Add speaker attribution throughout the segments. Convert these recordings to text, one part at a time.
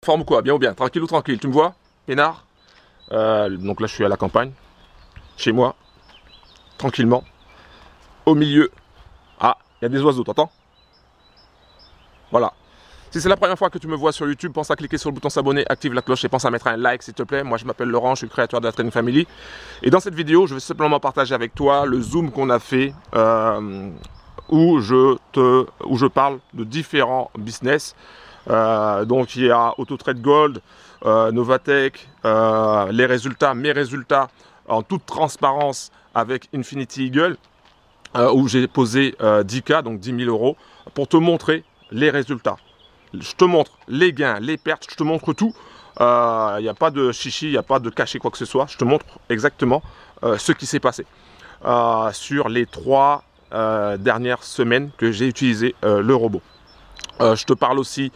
Speaker 1: Forme ou quoi? Bien ou bien? Tranquille ou tranquille? Tu me vois? Pénard? Donc là, je suis à la campagne, chez moi, tranquillement. Au milieu. Ah, il y a des oiseaux, t'entends? Voilà. Si c'est la première fois que tu me vois sur YouTube, pense à cliquer sur le bouton s'abonner, active la cloche et pense à mettre un like s'il te plaît. Moi je m'appelle Laurent, je suis le créateur de la Training Family. Et dans cette vidéo, je vais simplement partager avec toi le zoom qu'on a fait où je parle de différents business. Donc il y a AutoTrade Gold, Novatech, les résultats, mes résultats en toute transparence avec Infinity Eagle, où j'ai posé 10K, donc 10 000 euros, pour te montrer les résultats. Je te montre les gains, les pertes, je te montre tout. Il n'y a pas de chichi, il n'y a pas de cacher quoi que ce soit. Je te montre exactement ce qui s'est passé sur les 3 dernières semaines que j'ai utilisé le robot. Je te parle aussi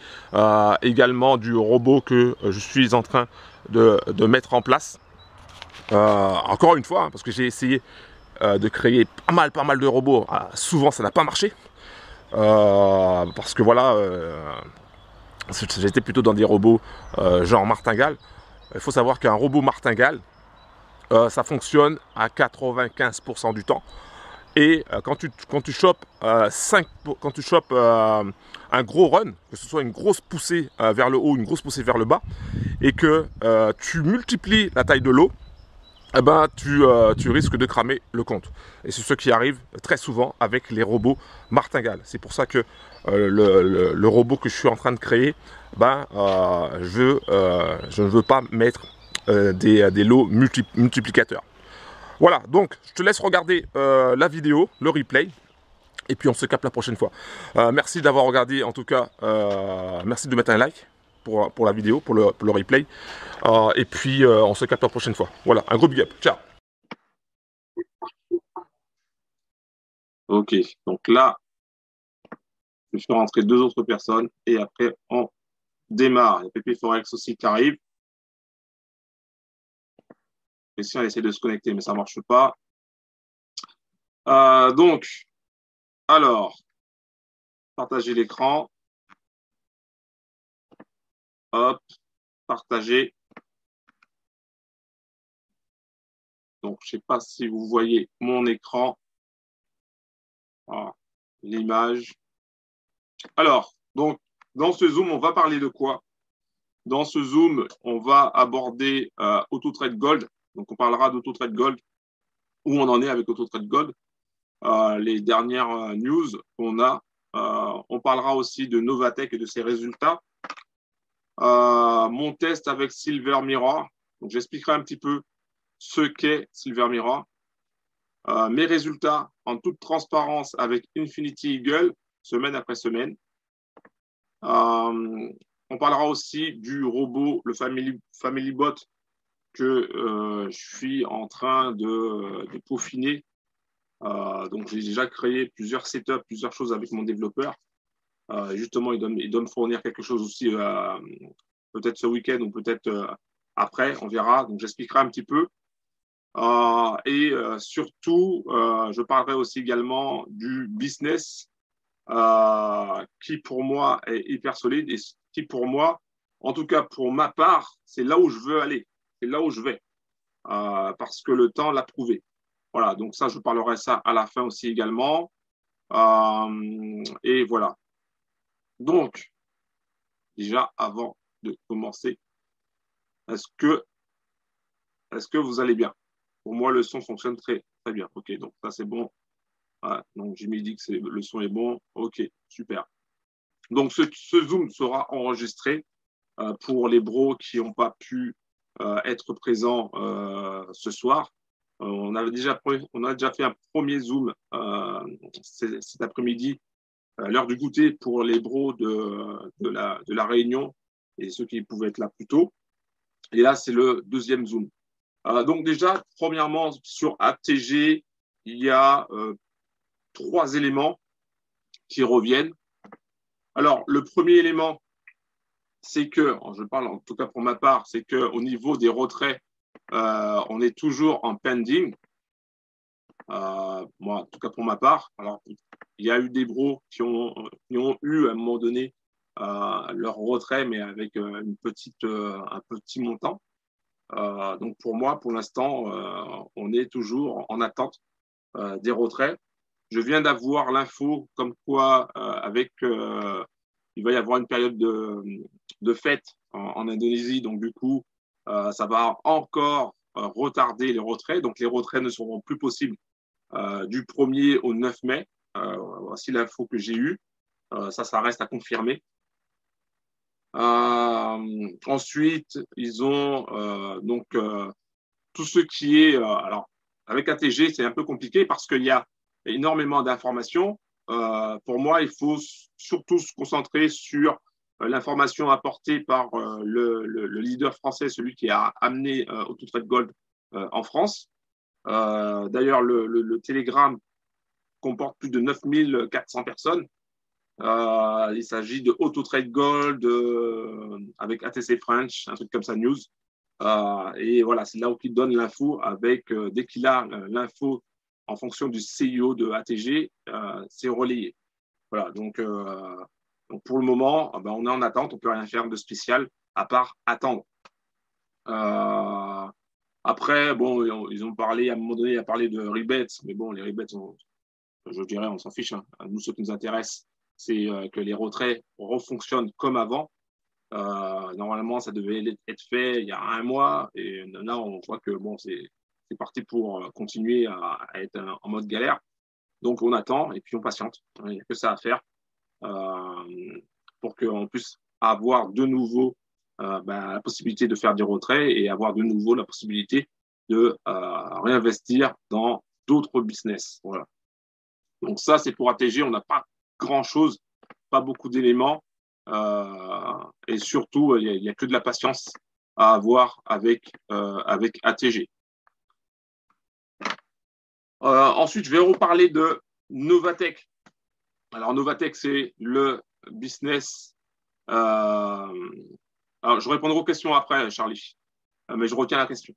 Speaker 1: également du robot que je suis en train de mettre en place. Encore une fois, hein, parce que j'ai essayé de créer pas mal de robots. Souvent, ça n'a pas marché. Parce que voilà, j'étais plutôt dans des robots genre martingale. Il faut savoir qu'un robot martingale, ça fonctionne à 95% du temps. Et quand tu chopes un gros run, que ce soit une grosse poussée vers le haut, une grosse poussée vers le bas, et que tu multiplies la taille de l'eau, eh ben, tu risques de cramer le compte. Et c'est ce qui arrive très souvent avec les robots martingales. C'est pour ça que le robot que je suis en train de créer, je ne veux pas mettre des lots multiplicateurs. Voilà, donc je te laisse regarder la vidéo, le replay, et puis on se capte la prochaine fois. Merci d'avoir regardé, en tout cas, merci de mettre un like pour la vidéo, pour le replay, et puis on se capte la prochaine fois. Voilà, un gros big up, ciao.
Speaker 2: Ok, donc là, je fais rentrer deux autres personnes et après, on démarre. Il y a PP Forex aussi qui arrive. Et si on essaie de se connecter, mais ça ne marche pas. Donc, alors, partager l'écran. Hop, partager. Donc, je ne sais pas si vous voyez mon écran. Voilà, l'image. Alors, donc, dans ce Zoom, on va parler de quoi? Dans ce Zoom, on va aborder AutoTrade Gold. Donc, on parlera d'AutoTrade Gold, où on en est avec AutoTrade Gold. Les dernières news qu'on a. On parlera aussi de Novatech et de ses résultats. Mon test avec Silver Mirror. Donc, j'expliquerai un petit peu ce qu'est Silver Mirror. Mes résultats en toute transparence avec Infinity Eagle, semaine après semaine. On parlera aussi du robot, le Family Bot, que je suis en train de peaufiner. Donc, j'ai déjà créé plusieurs setups, plusieurs choses avec mon développeur. Justement, il doit me fournir quelque chose aussi, peut-être ce week-end ou peut-être après, on verra. Donc, j'expliquerai un petit peu. Surtout, je parlerai aussi également du business qui, pour moi, est hyper solide et qui, pour moi, en tout cas pour ma part, c'est là où je veux aller. C'est là où je vais. Parce que le temps l'a prouvé. Voilà, donc ça, je parlerai ça à la fin aussi également. Et voilà. Donc, déjà, avant de commencer, est-ce que, est-ce que vous allez bien? Pour moi, le son fonctionne très, très bien. OK, donc ça, c'est bon. Voilà, donc, Jimmy dit que le son est bon. OK, super. Donc, ce Zoom sera enregistré pour les bros qui n'ont pas pu être présents ce soir. On a déjà fait un premier Zoom cet après-midi l'heure du goûter pour les bros de la Réunion et ceux qui pouvaient être là plus tôt. Et là, c'est le deuxième Zoom. Donc déjà, premièrement, sur ATG, il y a 3 éléments qui reviennent. Alors, le premier élément, c'est que, je parle en tout cas pour ma part, c'est qu'au niveau des retraits, on est toujours en pending. Moi, en tout cas pour ma part. Alors, il y a eu des bros qui ont eu à un moment donné leur retrait, mais avec un petit montant. Donc pour moi, pour l'instant, on est toujours en attente des retraits. Je viens d'avoir l'info comme quoi, il va y avoir une période de fête en Indonésie, donc du coup, ça va encore retarder les retraits. Donc les retraits ne seront plus possibles du 1er au 9 mai. Voici l'info que j'ai eue. Ça reste à confirmer. Ensuite, ils ont tout ce qui est. Alors, avec ATG, c'est un peu compliqué parce qu'il y a énormément d'informations. Pour moi, il faut surtout se concentrer sur l'information apportée par le leader français, celui qui a amené Auto Trade Gold en France. D'ailleurs, le Telegram comporte plus de 9400 personnes. Il s'agit de Auto Trade Gold avec ATC French, un truc comme ça, news. Et voilà, c'est là où il donne l'info avec, dès qu'il a l'info en fonction du CIO de ATG, c'est relayé. Voilà, donc pour le moment, on est en attente, on ne peut rien faire de spécial à part attendre. Après, bon, ils ont parlé, à un moment donné, il a parlé de rebates, mais bon, les rebates, je dirais, on s'en fiche. Hein. Nous, ce qui nous intéresse, c'est que les retraits refonctionnent comme avant. Normalement, ça devait être fait il y a un mois, et là, on voit que bon, c'est parti pour continuer à être en mode galère. Donc, on attend et puis on patiente. Il n'y a que ça à faire pour qu'on puisse avoir de nouveau la possibilité de faire des retraits et avoir de nouveau la possibilité de réinvestir dans d'autres business. Voilà. Donc ça, c'est pour ATG. On n'a pas grand-chose, pas beaucoup d'éléments. Et surtout, il n'y a que de la patience à avoir avec ATG. Ensuite, je vais reparler de Novatech. Alors, Novatech, c'est le business. Alors, je répondrai aux questions après, Charlie, mais je retiens la question.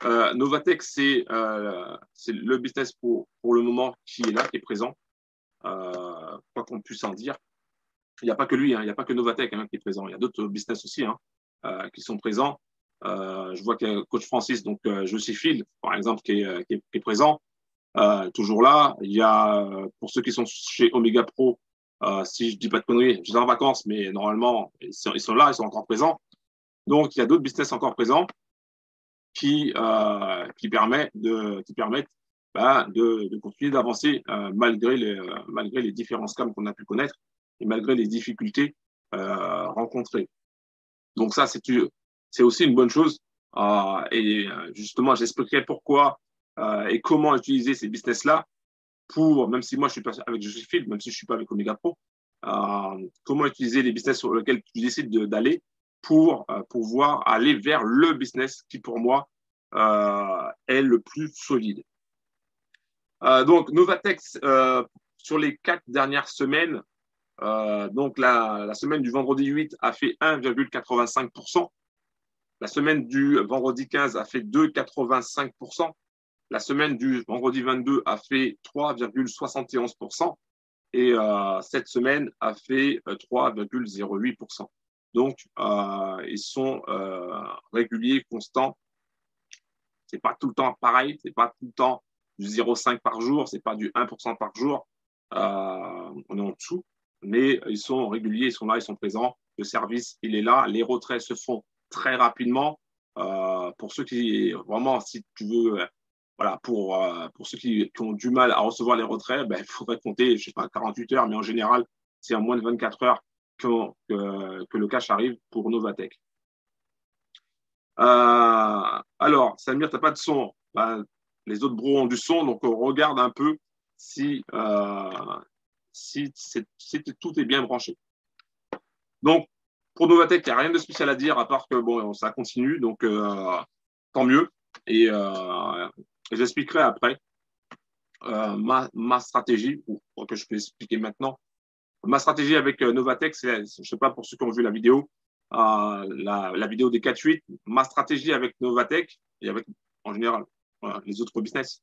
Speaker 2: Novatech, c'est le business pour le moment qui est là, qui est présent. Quoi qu'on puisse en dire. Il n'y a pas que lui, hein, il n'y a pas que Novatech qui est présent. Il y a d'autres business aussi qui sont présents. Je vois qu'il y a Coach Francis, donc Joséphine, par exemple, qui est présent. Toujours là. Il y a, pour ceux qui sont chez Omega Pro, si je dis pas de conneries, je suis en vacances, mais normalement, ils sont là, ils sont encore présents. Donc, il y a d'autres business encore présents qui permettent de continuer d'avancer malgré les différents scams qu'on a pu connaître et malgré les difficultés rencontrées. Donc ça, c'est aussi une bonne chose. Et justement, j'expliquerai pourquoi et comment utiliser ces business-là pour, même si moi je suis pas avec Joséphine, même si je suis pas avec Omega Pro, comment utiliser les business sur lesquels tu décides d'aller pour pouvoir aller vers le business qui, pour moi, est le plus solide. Donc, Novatech, sur les 4 dernières semaines, donc la semaine du vendredi 8 a fait 1,85%. La semaine du vendredi 15 a fait 2,85%. La semaine du vendredi 22 a fait 3,71%. Et cette semaine a fait 3,08%. Donc, ils sont réguliers, constants. C'est pas tout le temps pareil. C'est pas tout le temps du 0,5 par jour. C'est pas du 1% par jour. On est en dessous. Mais ils sont réguliers, ils sont là, ils sont présents. Le service, il est là. Les retraits se font très rapidement. Pour ceux qui, vraiment, si tu veux, voilà, pour ceux qui ont du mal à recevoir les retraits, il faudrait compter, je sais pas, 48 heures, mais en général, c'est en moins de 24 heures que le cash arrive pour Novatech. Alors, Samir, tu n'as pas de son. Les autres bros ont du son, donc on regarde un peu si tout est bien branché. Donc, pour Novatech, il n'y a rien de spécial à dire, à part que bon, ça continue, donc tant mieux. Et j'expliquerai après ma stratégie, pour que je peux expliquer maintenant. Ma stratégie avec Novatech, je ne sais pas pour ceux qui ont vu la vidéo, la vidéo des 4-8, ma stratégie avec Novatech et avec, en général, voilà, les autres business,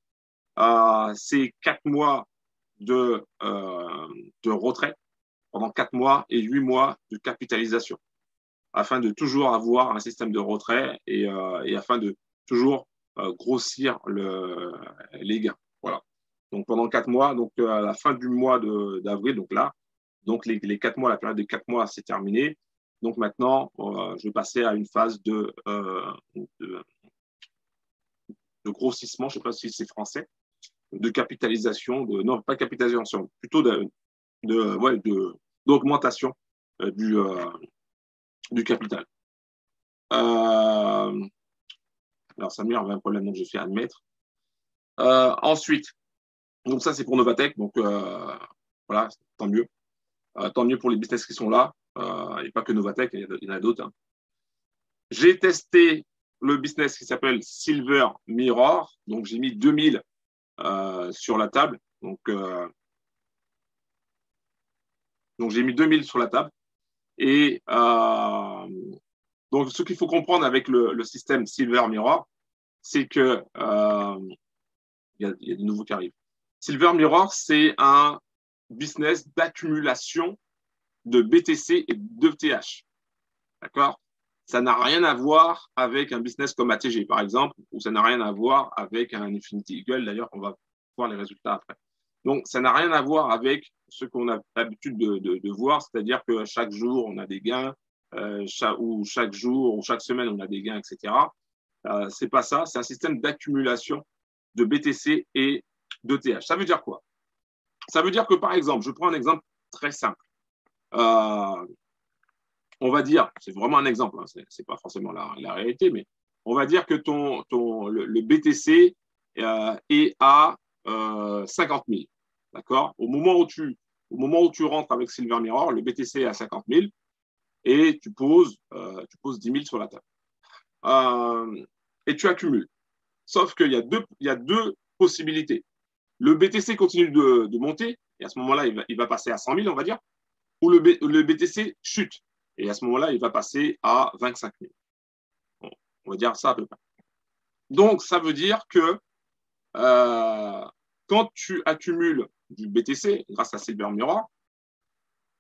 Speaker 2: c'est 4 mois de retrait. pendant 4 mois et 8 mois de capitalisation, afin de toujours avoir un système de retrait et afin de toujours grossir les gains. Voilà. Donc pendant 4 mois, donc à la fin du mois d'avril, donc là, donc les 4 mois, la période des 4 mois, c'est terminé. Donc maintenant, je vais passer à une phase de grossissement, je ne sais pas si c'est français, de capitalisation, non pas capitalisation, plutôt d'augmentation du capital. Alors Samir avait un problème, donc j'ai fait admettre. Ensuite, donc ça c'est pour Novatech, donc voilà, tant mieux. Tant mieux pour les business qui sont là, et pas que Novatech, il y en a d'autres. Hein. J'ai testé le business qui s'appelle Silver Mirror, donc j'ai mis 2000 sur la table. Donc j'ai mis 2000 sur la table. Et donc ce qu'il faut comprendre avec le système Silver Mirror, c'est que il y a des nouveaux qui arrivent. Silver Mirror, c'est un business d'accumulation de BTC et d'ETH. D'accord? Ça n'a rien à voir avec un business comme ATG, par exemple, ou ça n'a rien à voir avec un Infinity Eagle. D'ailleurs, on va voir les résultats après. Donc, ça n'a rien à voir avec ce qu'on a l'habitude de voir, c'est-à-dire que chaque jour, on a des gains, ou chaque jour, ou chaque semaine, on a des gains, etc. C'est pas ça, c'est un système d'accumulation de BTC et d'ETH. Ça veut dire quoi? Ça veut dire que, par exemple, je prends un exemple très simple. On va dire, c'est vraiment un exemple, hein, c'est pas forcément la réalité, mais on va dire que le BTC est à 50 000. D'accord? Au moment où tu rentres avec Silver Mirror, le BTC est à 50 000 et tu poses 10 000 sur la table. Et tu accumules. Sauf qu'il y a deux possibilités. Le BTC continue de monter et à ce moment-là, il va passer à 100 000, on va dire, ou le BTC chute. Et à ce moment-là, il va passer à 25 000. Bon, on va dire ça à peu près. Donc, ça veut dire que quand tu accumules du BTC grâce à Silver Mirror,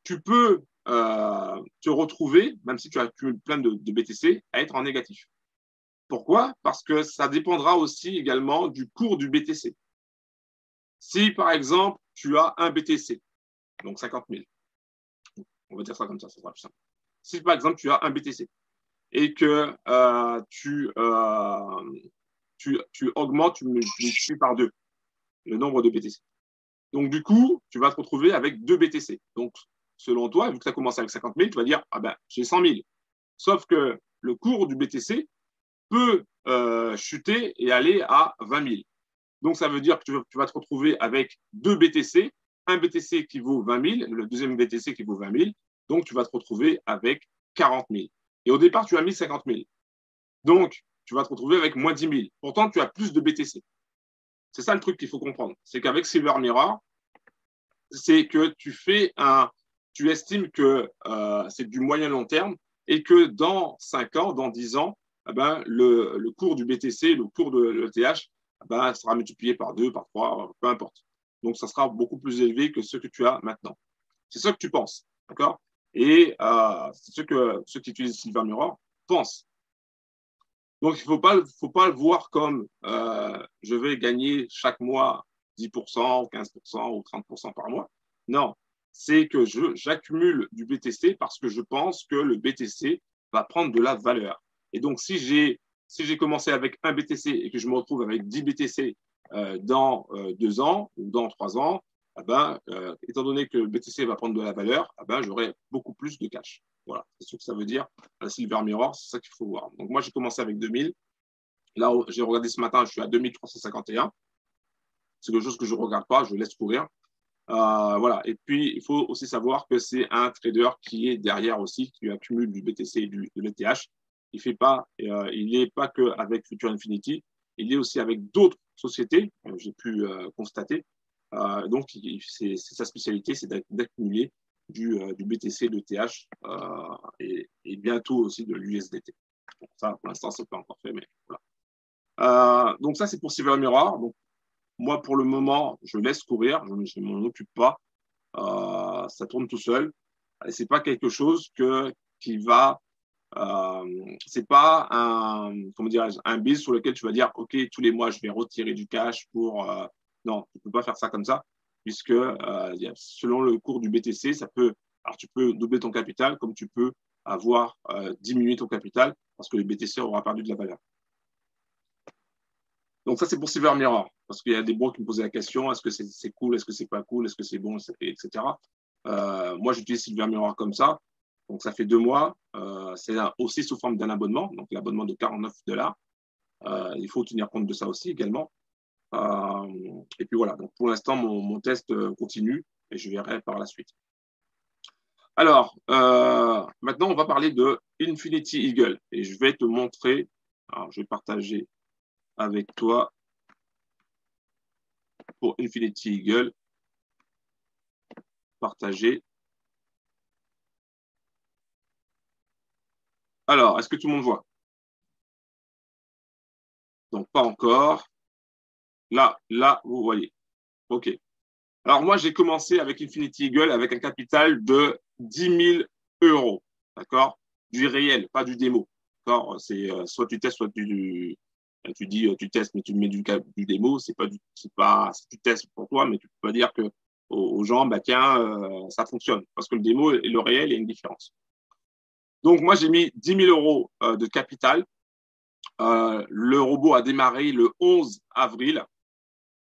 Speaker 2: tu peux te retrouver, même si tu accumules plein de BTC, à être en négatif. Pourquoi? Parce que ça dépendra aussi également du cours du BTC. Si, par exemple, tu as un BTC, donc 50 000, on va dire ça comme ça sera plus simple. Si, par exemple, tu as un BTC et que tu augmentes, tu multiplies par 2 le nombre de BTC. Donc, du coup, tu vas te retrouver avec 2 BTC. Donc, selon toi, vu que tu as commencé avec 50 000, tu vas dire, ah ben, j'ai 100 000. Sauf que le cours du BTC peut chuter et aller à 20 000. Donc, ça veut dire que tu vas te retrouver avec 2 BTC, un BTC qui vaut 20 000, le deuxième BTC qui vaut 20 000. Donc, tu vas te retrouver avec 40 000. Et au départ, tu as mis 50 000. Donc, tu vas te retrouver avec moins 10 000. Pourtant, tu as plus de BTC. C'est ça le truc qu'il faut comprendre. C'est qu'avec Silver Mirror, c'est que tu estimes que c'est du moyen long terme et que dans 5 ans, dans 10 ans, eh ben, le cours du BTC, le cours de l'ETH, eh ben, sera multiplié par 2, par 3, peu importe. Donc, ça sera beaucoup plus élevé que ce que tu as maintenant. C'est ça que tu penses. D'accord? Et c'est ce que ceux qui utilisent Silver Mirror pensent. Donc, il ne faut pas le voir comme je vais gagner chaque mois 10%, ou 15% ou 30% par mois. Non, c'est que j'accumule du BTC parce que je pense que le BTC va prendre de la valeur. Et donc, si j'ai commencé avec un BTC et que je me retrouve avec 10 BTC dans 2 ans ou dans 3 ans, eh ben, étant donné que le BTC va prendre de la valeur, eh ben, j'aurai beaucoup plus de cash. Voilà, c'est ce que ça veut dire. La Silver Mirror, c'est ça qu'il faut voir. Donc, moi, j'ai commencé avec 2000. Là, j'ai regardé ce matin, je suis à 2351. C'est quelque chose que je ne regarde pas, je laisse courir. Voilà. Et puis, il faut aussi savoir que c'est un trader qui est derrière aussi, qui accumule du BTC et de l'ETH. Il n'est pas qu'avec Future Infinity, il est aussi avec d'autres sociétés, j'ai pu constater. Donc, c'est sa spécialité, c'est d'accumuler du BTC, de l'ETH et bientôt aussi de l'USDT. Bon, ça, pour l'instant, ce n'est pas encore fait, mais voilà. Donc, ça, c'est pour Silver Mirror. Donc, moi, pour le moment, je laisse courir, je ne m'en occupe pas. ça tourne tout seul. Et c'est pas quelque chose qui va, c'est pas comment dirais-je, un biz sur lequel tu vas dire, OK, tous les mois, je vais retirer du cash pour, non, tu peux pas faire ça comme ça, puisque selon le cours du BTC, alors tu peux doubler ton capital, comme tu peux avoir diminué ton capital, parce que le BTC aura perdu de la valeur. Donc ça, c'est pour Silver Mirror, parce qu'il y a des bros qui me posaient la question, est-ce que c'est cool, est-ce que c'est pas cool, est-ce que c'est bon, etc. Moi, j'utilise Silver Mirror comme ça. Donc, ça fait 2 mois. C'est aussi sous forme d'un abonnement, donc l'abonnement de $49. Il faut tenir compte de ça aussi également. Et puis voilà, donc pour l'instant, mon test continue et je verrai par la suite. Alors, maintenant, on va parler de Infinity Eagle et je vais te montrer, alors je vais partager avec toi pour Infinity Eagle, partager. Alors, est-ce que tout le monde voit? Donc, pas encore. Là, vous voyez. OK. Alors, moi, j'ai commencé avec Infinity Eagle avec un capital de 10 000 euros. D'accord? Du réel, pas du démo. D'accord? C'est soit tu testes, soit tu dis tu testes, mais tu mets du démo. C'est pas, tu testes pour toi, mais tu peux pas dire que aux gens, bah, tiens, ça fonctionne. Parce que le démo et le réel, il y a une différence. Donc, moi, j'ai mis 10 000 euros de capital. Le robot a démarré le 11 avril.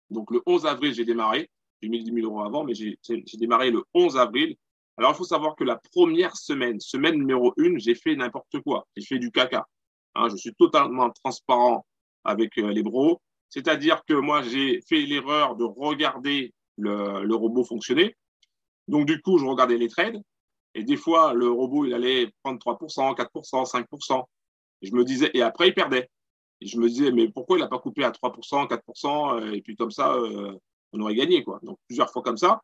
Speaker 2: Donc, le 11 avril, j'ai démarré. J'ai mis 10 000 euros avant, mais j'ai démarré le 11 avril. Alors, il faut savoir que la première semaine numéro 1, j'ai fait n'importe quoi. J'ai fait du caca. Hein, je suis totalement transparent avec les bros. C'est-à-dire que moi, j'ai fait l'erreur de regarder le robot fonctionner. Donc, du coup, je regardais les trades. Et des fois, le robot, il allait prendre 3%, 4%, 5%. Et je me disais, et après, il perdait. Et je me disais, mais pourquoi il n'a pas coupé à 3%, 4%, et puis comme ça, on aurait gagné, quoi. Donc, plusieurs fois comme ça.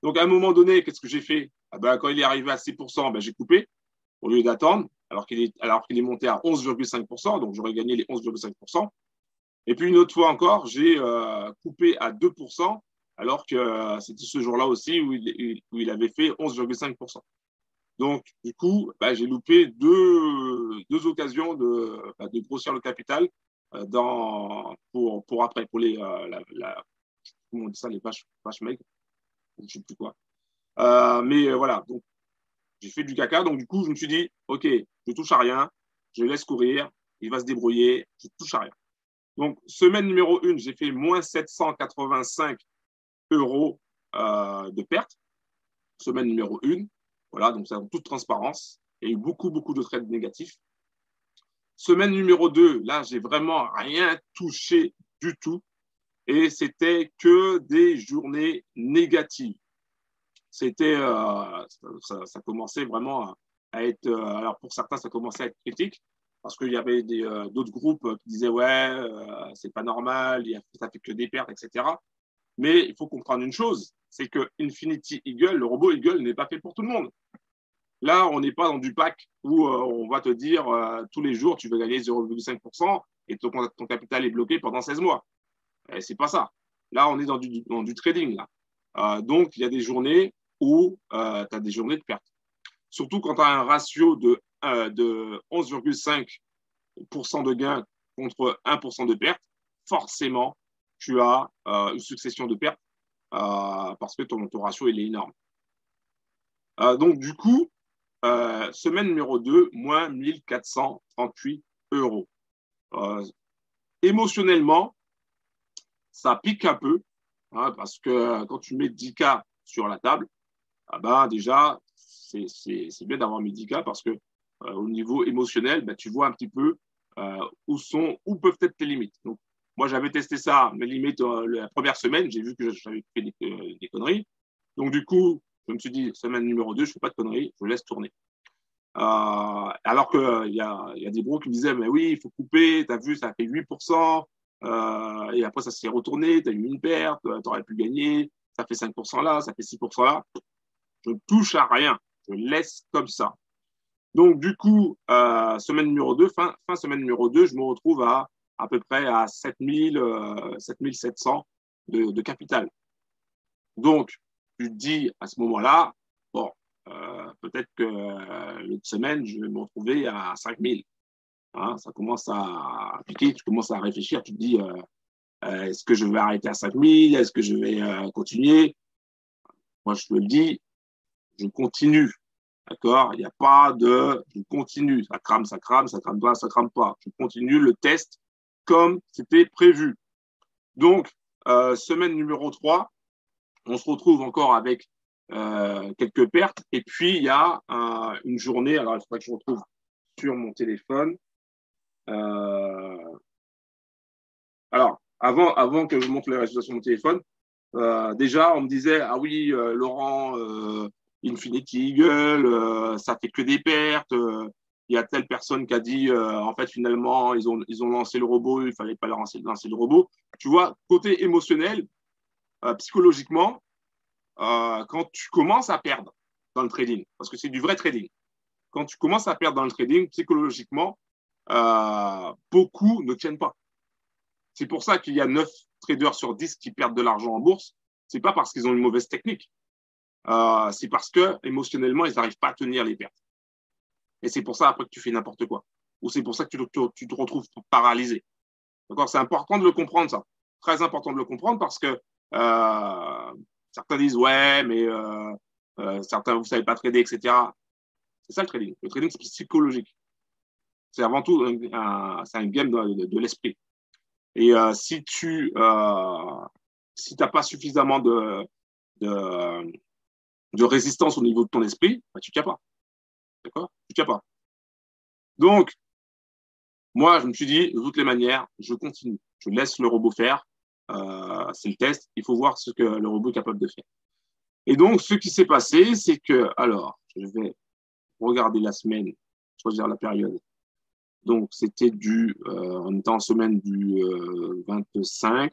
Speaker 2: Donc, à un moment donné, qu'est-ce que j'ai fait? Quand il est arrivé à 6%, j'ai coupé au lieu d'attendre, alors qu'il est monté à 11,5%, donc j'aurais gagné les 11,5%. Et puis, une autre fois encore, j'ai coupé à 2%, alors que c'était ce jour-là aussi où il avait fait 11,5%. Donc, du coup, j'ai loupé deux occasions de grossir le capital pour après, pour les, comment on dit ça, les vaches maigres, je ne sais plus quoi. Mais voilà, donc j'ai fait du caca. Donc, du coup, je me suis dit, OK, je touche à rien, je laisse courir, il va se débrouiller, je touche à rien. Donc, semaine numéro 1, j'ai fait moins 785 euros de perte. Semaine numéro 1. Voilà, donc c'est en toute transparence. Il y a eu beaucoup de trades négatifs. Semaine numéro 2, là, j'ai vraiment rien touché du tout. Et c'était que des journées négatives. C'était, ça commençait vraiment à être, alors pour certains, ça commençait à être critique parce qu'il y avait d'autres groupes qui disaient ouais, c'est pas normal, ça fait que des pertes, etc. Mais il faut comprendre une chose, c'est que Infinity Eagle, le robot Eagle, n'est pas fait pour tout le monde. Là, on n'est pas dans du pack où on va te dire tous les jours, tu vas gagner 0,5% et ton capital est bloqué pendant 16 mois. C'est pas ça. Là, on est dans du trading. Là. Donc, il y a des journées où tu as des journées de perte. Surtout quand tu as un ratio de 11,5% de gains contre 1% de perte, forcément, tu as une succession de pertes parce que ton ratio il est énorme. Donc, du coup, semaine numéro 2, moins 1438 euros. Émotionnellement, ça pique un peu hein, parce que quand tu mets 10K sur la table, déjà, c'est bien d'avoir mis 10K parce que au niveau émotionnel, tu vois un petit peu où peuvent être tes limites. Donc, moi, j'avais testé ça, mes limites, la première semaine, j'ai vu que j'avais fait des conneries. Donc, du coup, je me suis dit, semaine numéro 2, je ne fais pas de conneries, je laisse tourner. Alors qu'il y a des bros qui me disaient, mais oui, il faut couper, tu as vu, ça a fait 8%, et après, ça s'est retourné, tu as eu une perte, tu aurais pu gagner, ça fait 5% là, ça fait 6% là. Je ne touche à rien, je laisse comme ça. Donc, du coup, semaine numéro 2, fin semaine numéro 2, je me retrouve à peu près à 7 700 de capital. Donc, tu te dis à ce moment-là, Bon, peut-être que l'autre semaine, je vais me retrouver à 5000. Hein, ça commence à piquer, tu commences à réfléchir, tu te dis, est-ce que je vais arrêter à 5000? Est-ce que je vais continuer? Moi, je te le dis, je continue. D'accord? Il n'y a pas de je continue. Ça crame, ça crame, ça crame pas, ça crame pas. Je continue le test comme c'était prévu. Donc, semaine numéro 3, on se retrouve encore avec quelques pertes. Et puis, il y a une journée. Alors, il faudrait que je retrouve sur mon téléphone. Alors, avant que je montre les résultats sur mon téléphone, déjà, on me disait, ah oui, Laurent, Infinity Eagle, ça fait que des pertes. Il y a telle personne qui a dit, en fait, finalement, ils ont lancé le robot, il ne fallait pas lancer le robot. Tu vois, côté émotionnel, psychologiquement, quand tu commences à perdre dans le trading, parce que c'est du vrai trading, quand tu commences à perdre dans le trading, psychologiquement, beaucoup ne tiennent pas. C'est pour ça qu'il y a 9 traders sur 10 qui perdent de l'argent en bourse. C'est pas parce qu'ils ont une mauvaise technique. C'est parce que émotionnellement, ils n'arrivent pas à tenir les pertes. Et c'est pour ça après que tu fais n'importe quoi. Ou c'est pour ça que tu te retrouves paralysé. D'accord? C'est important de le comprendre, ça. Très important de le comprendre parce que certains disent ouais, mais certains vous savez pas trader, etc. C'est ça le trading. Le trading, c'est psychologique. C'est avant tout c'est un game de l'esprit. Et si tu n'as pas suffisamment de résistance au niveau de ton esprit, bah, tu ne tiens pas. D'accord? Tu ne tiens pas. Donc, moi, je me suis dit, de toutes les manières, je continue. Je laisse le robot faire. C'est le test. Il faut voir ce que le robot est capable de faire. Et donc, ce qui s'est passé, c'est que, alors, je vais regarder la semaine, choisir la période. Donc, c'était on était en semaine du 25,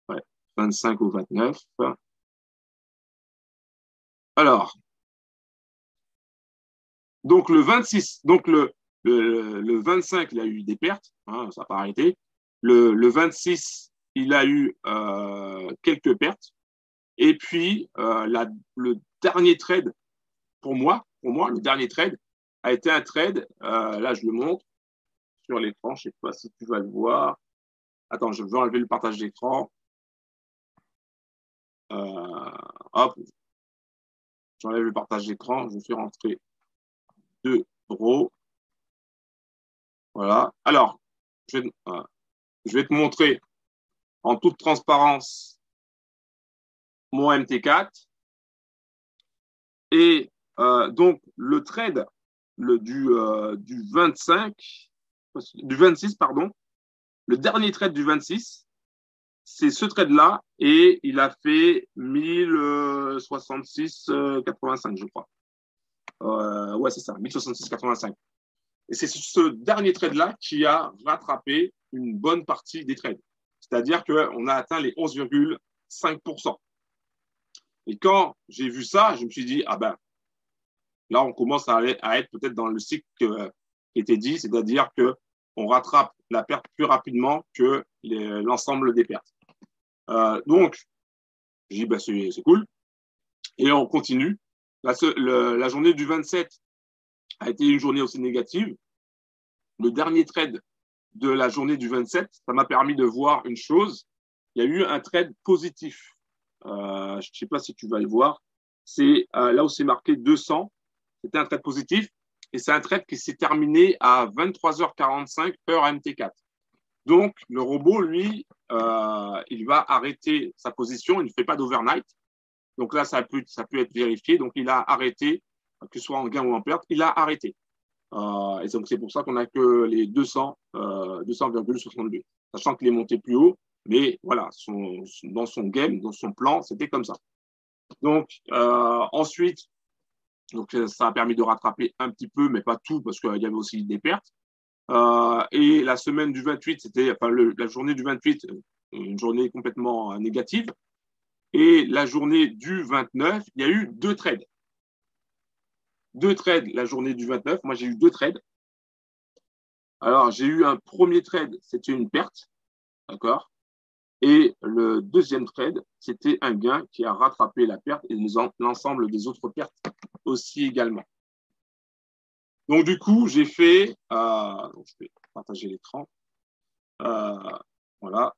Speaker 2: ouais, 25 au 29. Alors, donc le 26, donc le 25, il a eu des pertes, hein, ça n'a pas arrêté. Le 26, il a eu quelques pertes. Et puis, le dernier trade, pour moi, le dernier trade a été un trade, là je le montre sur l'écran, je ne sais pas si tu vas le voir. Attends, je vais enlever le partage d'écran. Hop, j'enlève le partage d'écran, je fais rentrer 2 euros. Voilà. Alors, je vais te montrer en toute transparence mon MT4. Et donc, le trade du 26, pardon, le dernier trade du 26, c'est ce trade-là et il a fait 1066,85, je crois. Ouais, c'est ça, 1066,85. Et c'est ce dernier trade-là qui a rattrapé une bonne partie des trades. C'est-à-dire qu'on a atteint les 11,5%. Et quand j'ai vu ça, je me suis dit, ah ben, là, on commence à être peut-être dans le cycle qui était dit, c'est-à-dire qu'on rattrape la perte plus rapidement que l'ensemble des pertes. Donc, j'ai dit, ben, c'est cool. Et on continue. La journée du 27 a été une journée aussi négative. Le dernier trade de la journée du 27, ça m'a permis de voir une chose. Il y a eu un trade positif. Je ne sais pas si tu vas le voir. C'est là où c'est marqué 200. C'était un trade positif. Et c'est un trade qui s'est terminé à 23h45 heure MT4. Donc, le robot, lui, il va arrêter sa position. Il ne fait pas d'overnight. Donc là, ça peut être vérifié. Donc, il a arrêté, que ce soit en gain ou en perte, il a arrêté. Et donc, c'est pour ça qu'on n'a que les 200,62, sachant qu'il est monté plus haut. Mais voilà, dans son game, dans son plan, c'était comme ça. Donc, ensuite, donc, ça a permis de rattraper un petit peu, mais pas tout, parce qu'il y avait aussi des pertes. Et la semaine du 28, la journée du 28, une journée complètement négative. Et la journée du 29, il y a eu 2 trades. 2 trades la journée du 29. Moi, j'ai eu 2 trades. Alors, j'ai eu un premier trade, c'était une perte. D'accord? Et le deuxième trade, c'était un gain qui a rattrapé la perte et l'ensemble des autres pertes aussi également. Donc, du coup, j'ai fait, je vais partager l'écran. Voilà.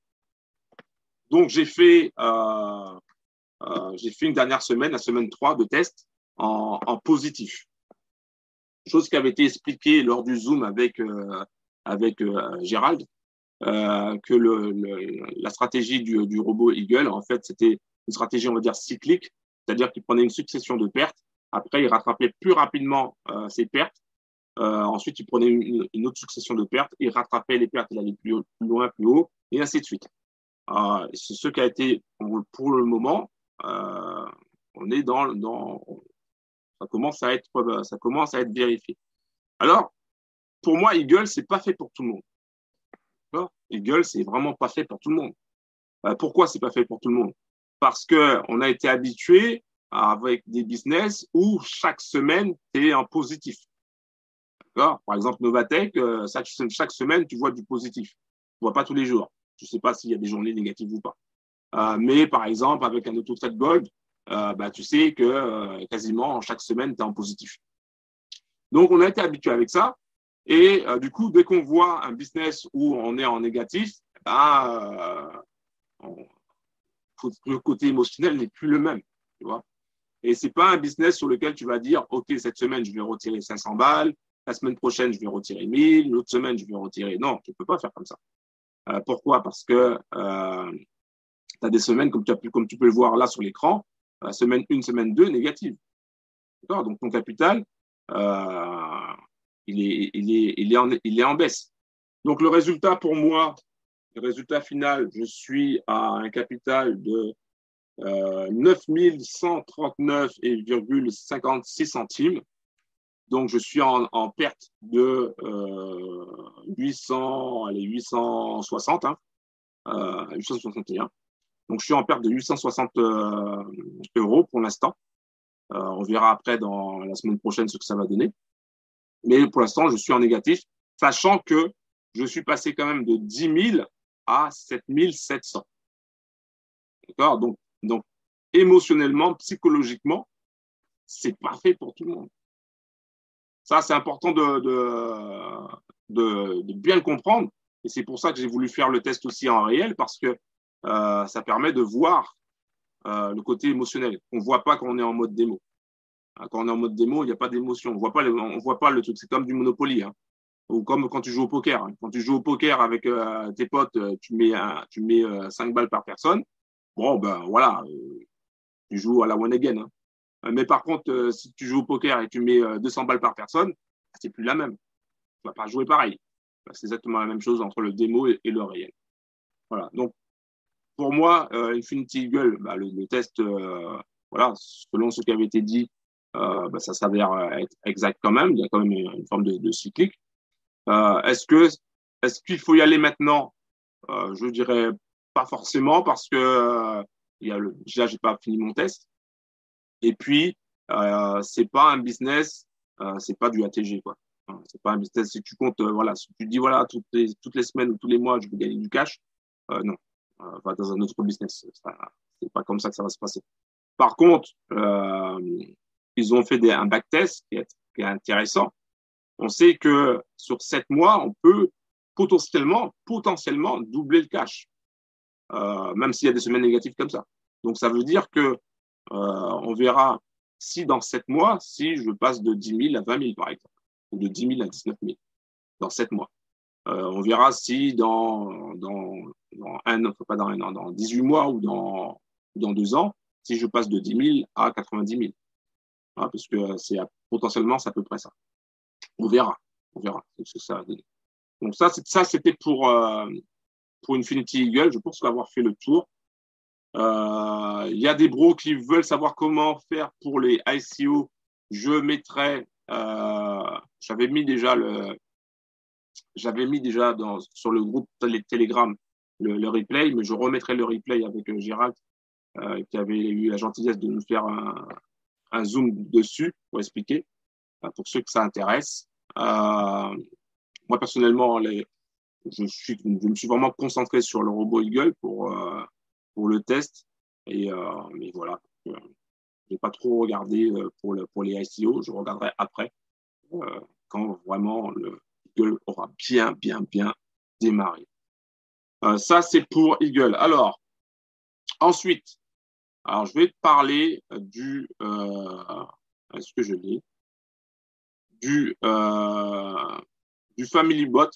Speaker 2: Donc, j'ai fait une dernière semaine, la semaine 3 de test en positif. Chose qui avait été expliquée lors du Zoom avec Gérald, que la stratégie du robot Eagle, en fait, c'était une stratégie, on va dire, cyclique, c'est-à-dire qu'il prenait une succession de pertes, après, il rattrapait plus rapidement ses pertes, ensuite, il prenait une autre succession de pertes, il rattrapait les pertes, il allait plus loin, plus haut, et ainsi de suite. C'est ce qui a été, pour le moment, on est ça commence à être vérifié. Alors, pour moi, Eagle, c'est pas fait pour tout le monde. Eagle, c'est vraiment pas fait pour tout le monde. Pourquoi c'est pas fait pour tout le monde? Parce que on a été habitué avec des business où chaque semaine, tu es en positif. Par exemple, Novatech, chaque semaine, tu vois du positif. Tu vois pas tous les jours. Je sais pas s'il y a des journées négatives ou pas. Mais par exemple, avec un AutoTrade Gold, tu sais que quasiment chaque semaine, tu es en positif. Donc, on a été habitué avec ça. Et du coup, dès qu'on voit un business où on est en négatif, le côté émotionnel n'est plus le même. Tu vois. Et ce n'est pas un business sur lequel tu vas dire, OK, cette semaine, je vais retirer 500 balles. La semaine prochaine, je vais retirer 1000. L'autre semaine, je vais retirer. Non, tu ne peux pas faire comme ça. Pourquoi? Parce que tu as des semaines, comme tu peux le voir là sur l'écran, semaine 1, semaine 2, négative. D'accord. Donc, ton capital, il est en baisse. Donc, le résultat pour moi, le résultat final, je suis à un capital de 9139,56 centimes. Donc, je suis en perte de 860, 861. Donc, je suis en perte de 860 euros pour l'instant. On verra après dans la semaine prochaine ce que ça va donner. Mais pour l'instant, je suis en négatif, sachant que je suis passé quand même de 10 000 à 7 700. D'accord? Donc, émotionnellement, psychologiquement, c'est pas fait pour tout le monde. Ça, c'est important de bien le comprendre. Et c'est pour ça que j'ai voulu faire le test aussi en réel, parce que ça permet de voir le côté émotionnel. On ne voit pas quand on est en mode démo. Quand on est en mode démo, il n'y a pas d'émotion. On voit pas le truc. C'est comme du Monopoly. Ou comme quand tu joues au poker. Quand tu joues au poker avec tes potes, tu mets 5 balles par personne. Bon, ben voilà, tu joues à la one again. Mais par contre, si tu joues au poker et tu mets 200 balles par personne, c'est plus la même. Tu vas pas jouer pareil. C'est exactement la même chose entre le démo et le réel. Voilà. Donc, pour moi, Infinity Eagle, le test, voilà, selon ce qui avait été dit, ça s'avère être exact quand même. Il y a quand même une forme de cyclique. Est-ce qu'il faut y aller maintenant? Je dirais pas forcément parce que déjà, j'ai pas fini mon test. Et puis, c'est pas un business, c'est pas du ATG, quoi. C'est pas un business. Si tu comptes, voilà, si tu dis, voilà, toutes les semaines ou tous les mois, je veux gagner du cash, non. Va dans un autre business. C'est pas comme ça que ça va se passer. Par contre, ils ont fait un backtest qui est intéressant. On sait que sur 7 mois, on peut potentiellement doubler le cash, même s'il y a des semaines négatives comme ça. Donc, ça veut dire que on verra si dans 7 mois, si je passe de 10 000 à 20 000, par exemple, ou de 10 000 à 19 000 dans 7 mois. On verra si dans 18 mois ou dans 2 ans, si je passe de 10 000 à 90 000. Hein, parce que potentiellement, c'est à peu près ça. On verra ce que ça va donner. Donc ça c'était pour Infinity Eagle. Je pense avoir fait le tour. Il y a des bros qui veulent savoir comment faire pour les ICO. Je mettrai, j'avais mis déjà sur le groupe Telegram le replay, mais je remettrai le replay avec Gérald, qui avait eu la gentillesse de nous faire un zoom dessus pour expliquer, pour ceux que ça intéresse. Moi, personnellement, je me suis vraiment concentré sur le robot Eagle pour le test. Mais voilà, je n'ai pas trop regardé pour les ICO. Je regarderai après, quand vraiment le Eagle aura bien démarré. Ça, c'est pour Eagle. Alors, ensuite, je vais te parler est-ce que je l'ai? Du Family Bot.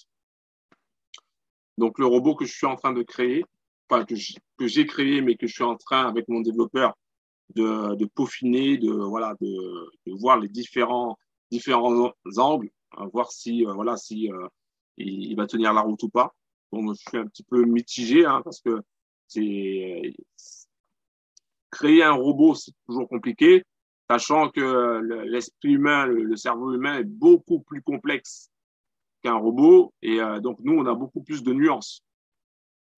Speaker 2: Donc, le robot que je suis en train de créer, enfin, que j'ai créé, mais que je suis en train, avec mon développeur, de peaufiner, de voir les différents angles, voir si, il va tenir la route ou pas. Donc, je suis un petit peu mitigé, hein, parce que créer un robot, c'est toujours compliqué, sachant que l'esprit humain, le cerveau humain est beaucoup plus complexe qu'un robot. Et donc, nous, on a beaucoup plus de nuances.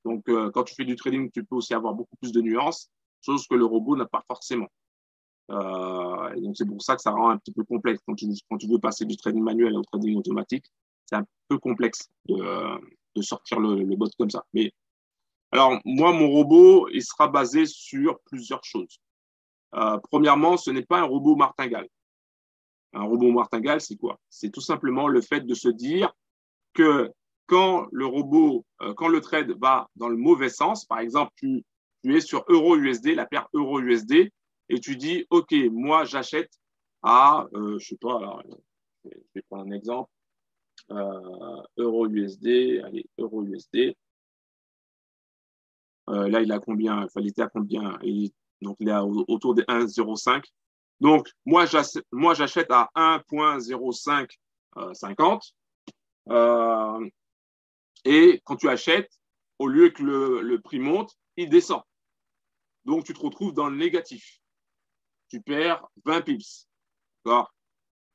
Speaker 2: Donc, quand tu fais du trading, tu peux aussi avoir beaucoup plus de nuances, chose que le robot n'a pas forcément. Et donc, c'est pour ça que ça rend un petit peu complexe. Quand tu veux passer du trading manuel au trading automatique, c'est un peu complexe de sortir le bot comme ça. Mais alors, moi, mon robot, il sera basé sur plusieurs choses. Premièrement, ce n'est pas un robot martingale. Un robot martingale, c'est quoi? C'est tout simplement le fait de se dire que quand le trade va dans le mauvais sens, par exemple, tu es sur euro-USD, la paire euro-USD, et tu dis, OK, moi, j'achète à, je sais pas, alors, je vais prendre un exemple, euro-USD, allez, euro-USD. Là, il a combien? Il était à combien? Donc, il est autour des 1,05. Donc, moi, j'achète à 1,0550. Et quand tu achètes, au lieu que le prix monte, il descend. Donc, tu te retrouves dans le négatif. Tu perds 20 pips.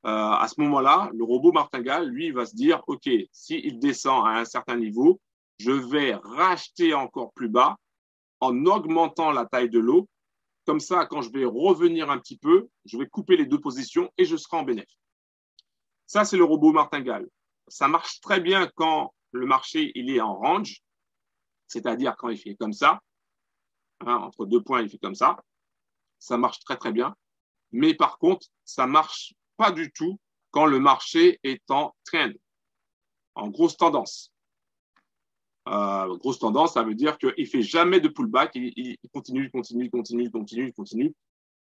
Speaker 2: À ce moment-là, le robot martingale, lui, il va se dire, OK, s'il descend à un certain niveau, je vais racheter encore plus bas en augmentant la taille de l'eau. Comme ça, quand je vais revenir un petit peu, je vais couper les deux positions et je serai en bénéfice. Ça, c'est le robot martingale. Ça marche très bien quand le marché il est en range, c'est-à-dire quand il fait comme ça, hein, entre deux points, il fait comme ça. Ça marche très bien. Mais par contre, ça ne marche pas du tout quand le marché est en trend, en grosse tendance. Grosse tendance, ça veut dire qu'il ne fait jamais de pullback, il continue.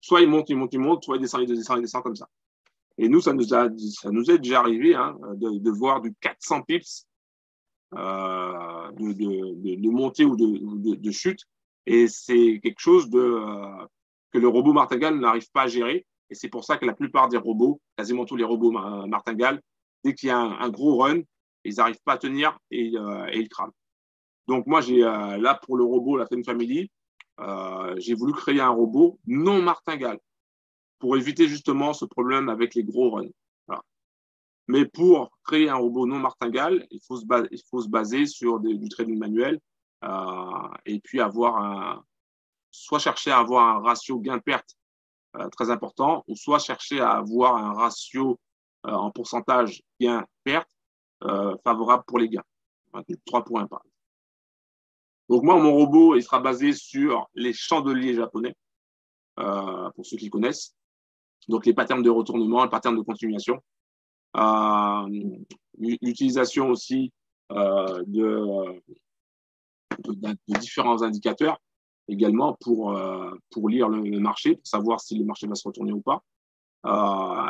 Speaker 2: Soit il monte, soit il descend comme ça. Et nous, ça nous est déjà arrivé, hein, de voir du 400 pips de montée ou de chute. Et c'est quelque chose que le robot martingale n'arrive pas à gérer. Et c'est pour ça que la plupart des robots, quasiment tous les robots martingale, dès qu'il y a un gros run, ils n'arrivent pas à tenir et ils crament. Donc moi, là pour le robot, la Train Family, j'ai voulu créer un robot non martingale pour éviter justement ce problème avec les gros runs. Voilà. Mais pour créer un robot non martingale, il faut se baser sur du trading manuel et puis soit chercher à avoir un ratio gain-perte très important, ou soit chercher à avoir un ratio en pourcentage gain-perte favorable pour les gains. 3 points par exemple. Donc moi, mon robot, il sera basé sur les chandeliers japonais, pour ceux qui connaissent. Donc les patterns de retournement, les patterns de continuation. L'utilisation aussi de différents indicateurs également pour lire le marché, pour savoir si le marché va se retourner ou pas.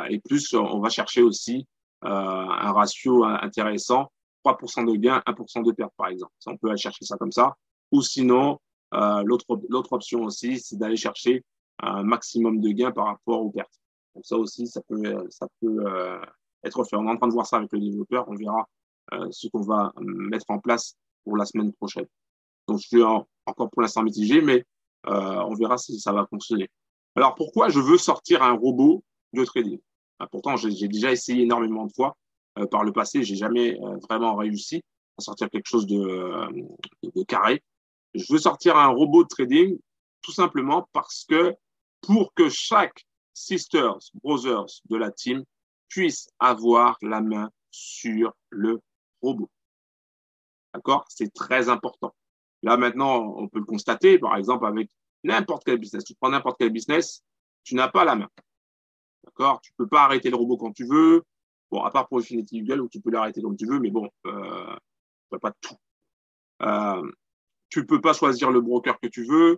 Speaker 2: Et plus, on va chercher aussi un ratio intéressant, 3% de gain, 1% de perte, par exemple. On peut aller chercher ça comme ça. Ou sinon, l'autre option aussi, c'est d'aller chercher un maximum de gains par rapport aux pertes. Donc ça aussi, ça peut être fait. On est en train de voir ça avec le développeur. On verra ce qu'on va mettre en place pour la semaine prochaine. Donc, je suis encore pour l'instant mitigé, mais on verra si ça va fonctionner. Alors, pourquoi je veux sortir un robot de trading? Pourtant, j'ai déjà essayé énormément de fois par le passé. J'ai jamais vraiment réussi à sortir quelque chose de carré. Je veux sortir un robot de trading tout simplement parce que pour que chaque sisters, brothers de la team puisse avoir la main sur le robot. D'accord? C'est très important. Là, maintenant, on peut le constater, par exemple, avec n'importe quel business. Tu prends n'importe quel business, tu n'as pas la main. D'accord? Tu peux pas arrêter le robot quand tu veux. Bon, à part pour Infinity Google, où tu peux l'arrêter comme tu veux, mais bon, tu peux pas tout. Tu peux pas choisir le broker que tu veux.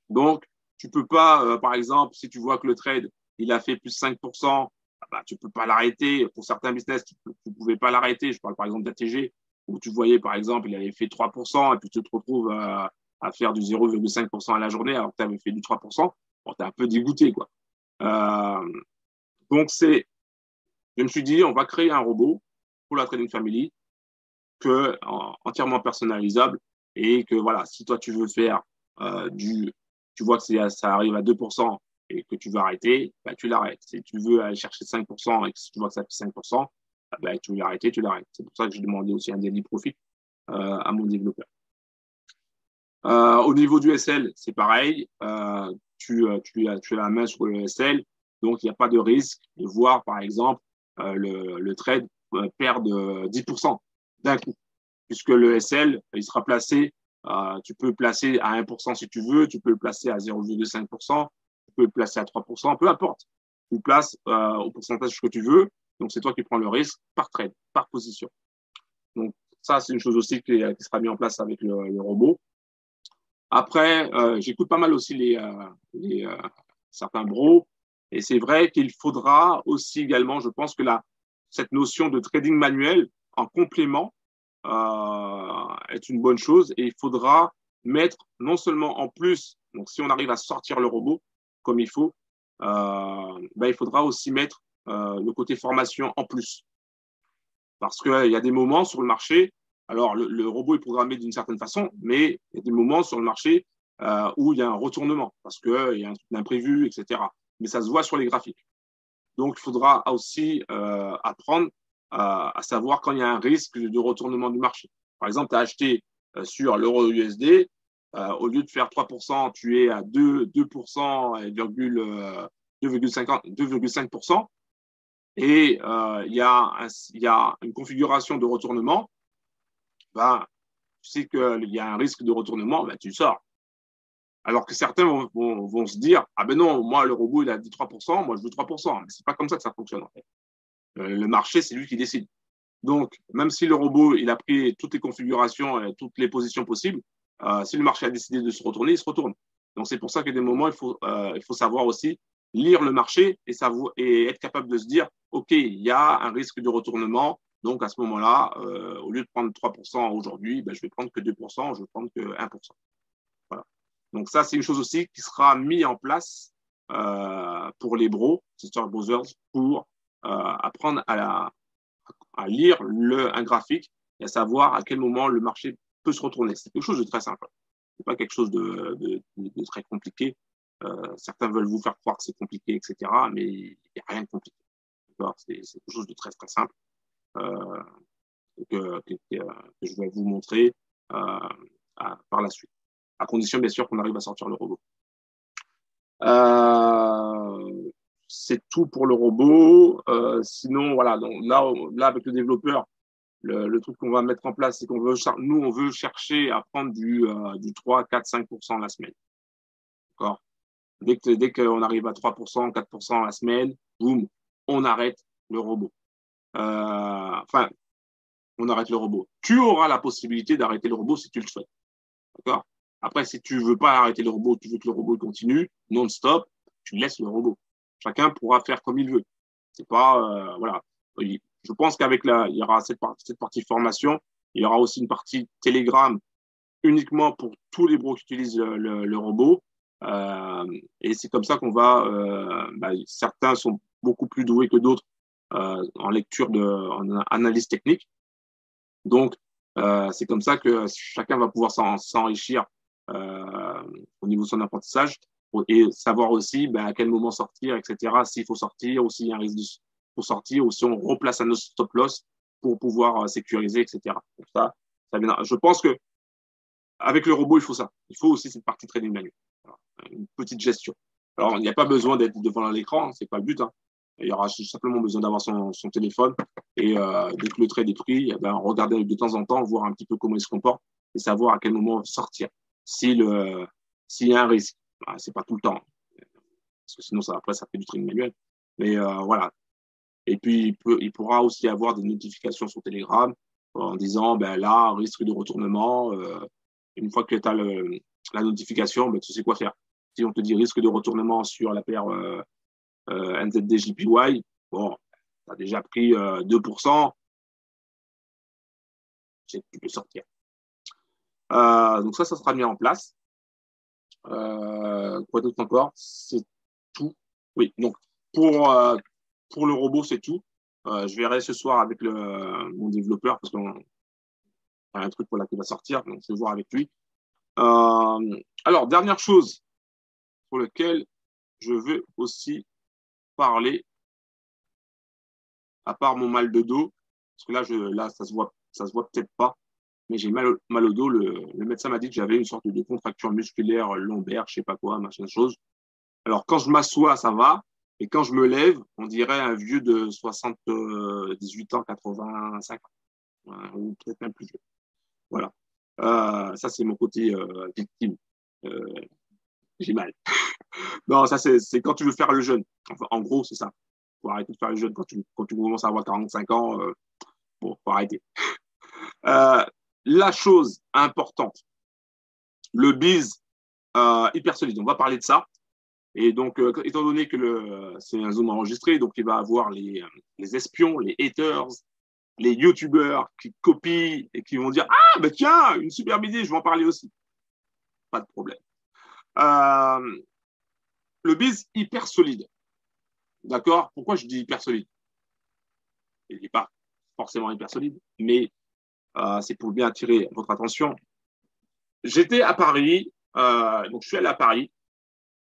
Speaker 2: Donc, tu peux pas, par exemple, si tu vois que le trade, il a fait plus 5%, bah, tu peux pas l'arrêter. Pour certains business, tu pouvais pas l'arrêter. Je parle par exemple d'ATG, où tu voyais, par exemple, il avait fait 3%, et puis tu te retrouves à faire du 0,5% à la journée, alors que tu avais fait du 3%. Bon, t'es un peu dégoûté, quoi. Euh, donc, je me suis dit, on va créer un robot pour la Trading Family entièrement personnalisable et que voilà, si toi tu veux faire tu vois que ça arrive à 2% et que tu veux arrêter, bah, tu l'arrêtes. Si tu veux aller chercher 5% et que si tu vois que ça fait 5%, bah, tu veux l'arrêter, tu l'arrêtes. C'est pour ça que j'ai demandé aussi un daily profit à mon développeur. Au niveau du SL, c'est pareil. Tu as la main sur le SL, donc il n'y a pas de risque de voir, par exemple, le trade perdre 10% d'un coup, puisque le SL, il sera placé, tu peux le placer à 1% si tu veux, tu peux le placer à 0,5%, tu peux le placer à 3%, peu importe. Tu le places au pourcentage que tu veux, donc c'est toi qui prends le risque par trade, par position. Donc ça, c'est une chose aussi qui sera mise en place avec le robot. Après, j'écoute pas mal aussi certains bros, et c'est vrai qu'il faudra aussi également, je pense que cette notion de trading manuel en complément est une bonne chose, et il faudra mettre non seulement en plus, donc si on arrive à sortir le robot comme il faut, il faudra aussi mettre le côté formation en plus. Parce qu'il y a des moments sur le marché, alors le robot est programmé d'une certaine façon, mais il y a des moments sur le marché où il y a un retournement, parce qu'il y a un truc d'imprévu, etc. Mais ça se voit sur les graphiques. Donc, il faudra aussi apprendre à savoir quand il y a un risque de retournement du marché. Par exemple, tu as acheté sur l'euro USD, au lieu de faire 3%, tu es à 2% et 2,5%. Et il y a une configuration de retournement, ben, tu sais qu'il y a un risque de retournement, ben, tu sors. Alors que certains vont se dire, ah ben non, moi le robot il a dit 3%, moi je veux 3%. Mais c'est pas comme ça que ça fonctionne en fait. Le marché, c'est lui qui décide. Donc, même si le robot il a pris toutes les configurations et toutes les positions possibles, si le marché a décidé de se retourner, il se retourne. Donc c'est pour ça que des moments, il faut savoir aussi lire le marché et être capable de se dire, OK, il y a un risque de retournement. Donc à ce moment-là, au lieu de prendre 3% aujourd'hui, ben, je vais prendre que 2%, je vais prendre que 1%. Voilà. Donc ça, c'est une chose aussi qui sera mise en place pour les bros, Sister Brothers, pour apprendre à lire un graphique et à savoir à quel moment le marché peut se retourner. C'est quelque chose de très simple. C'est pas quelque chose de très compliqué. Certains veulent vous faire croire que c'est compliqué, etc. Mais il n'y a rien de compliqué. C'est quelque chose de très très simple que je vais vous montrer par la suite. À condition, bien sûr, qu'on arrive à sortir le robot. C'est tout pour le robot. Sinon, voilà, donc là, avec le développeur, le truc qu'on va mettre en place, c'est on veut chercher à prendre du 3, 4, 5% la semaine. D'accord? Dès qu'on arrive à 3%, 4% la semaine, boum, on arrête le robot. Enfin, on arrête le robot. Tu auras la possibilité d'arrêter le robot si tu le souhaites. D'accord? Après, si tu veux pas arrêter le robot, tu veux que le robot continue non-stop, tu laisses le robot. Chacun pourra faire comme il veut. C'est pas voilà. Je pense qu'avec il y aura cette partie formation, il y aura aussi une partie Telegram uniquement pour tous les bros qui utilisent le robot. Et c'est comme ça qu'on va. Certains sont beaucoup plus doués que d'autres en lecture en analyse technique. Donc, c'est comme ça que chacun va pouvoir s'enrichir au niveau de son apprentissage et savoir aussi à quel moment sortir, etc. S'il faut sortir ou s'il y a un risque pour sortir ou si on replace un stop loss pour pouvoir sécuriser, etc. Donc ça viendra. Je pense que avec le robot, il faut ça. Il faut aussi cette partie trading manuel. Voilà. Une petite gestion. Alors, il n'y a pas besoin d'être devant l'écran, c'est pas le but. Hein. Il y aura simplement besoin d'avoir son téléphone et dès que le trade est pris, eh ben, regarder de temps en temps, voir un petit peu comment il se comporte et savoir à quel moment sortir. S'il y a un risque, c'est pas tout le temps, parce que sinon après ça fait du trading manuel. Mais voilà. Et puis il pourra aussi avoir des notifications sur Telegram en disant ben là risque de retournement. Une fois que tu as la notification, ben, tu sais quoi faire. Si on te dit risque de retournement sur la paire NZD-JPY, bon, tu as déjà pris 2%, tu peux sortir. Donc ça sera mis en place. Quoi d'autre encore? C'est tout. Oui, donc pour le robot, c'est tout. Je verrai ce soir avec mon développeur parce qu'on a un truc qui va sortir, donc je vais voir avec lui. Alors, dernière chose pour laquelle je veux aussi parler, à part mon mal de dos, parce que là ça se voit peut-être pas, mais j'ai mal au dos. Le médecin m'a dit que j'avais une sorte de contracture musculaire lombaire, je sais pas quoi, machin chose. Alors, quand je m'assois, ça va. Et quand je me lève, on dirait un vieux de 78 ans, 85 ans, ou peut-être même plus vieux. Voilà. Ça, c'est mon côté victime. J'ai mal. Non, ça, c'est quand tu veux faire le jeûne. Enfin, en gros, c'est ça. Faut arrêter de faire le jeûne quand tu commences à avoir 45 ans. Bon, faut arrêter. La chose importante, le biz hyper solide. On va parler de ça. Et donc, étant donné que c'est un Zoom enregistré, donc il va avoir les espions, les haters, les youtubeurs qui copient et qui vont dire « Ah, ben tiens, une superbe idée, je vais en parler aussi. » Pas de problème. Le biz hyper solide. D'accord? Pourquoi je dis hyper solide? Il n'est pas forcément hyper solide, mais c'est pour bien attirer votre attention. J'étais à Paris, donc je suis allé à Paris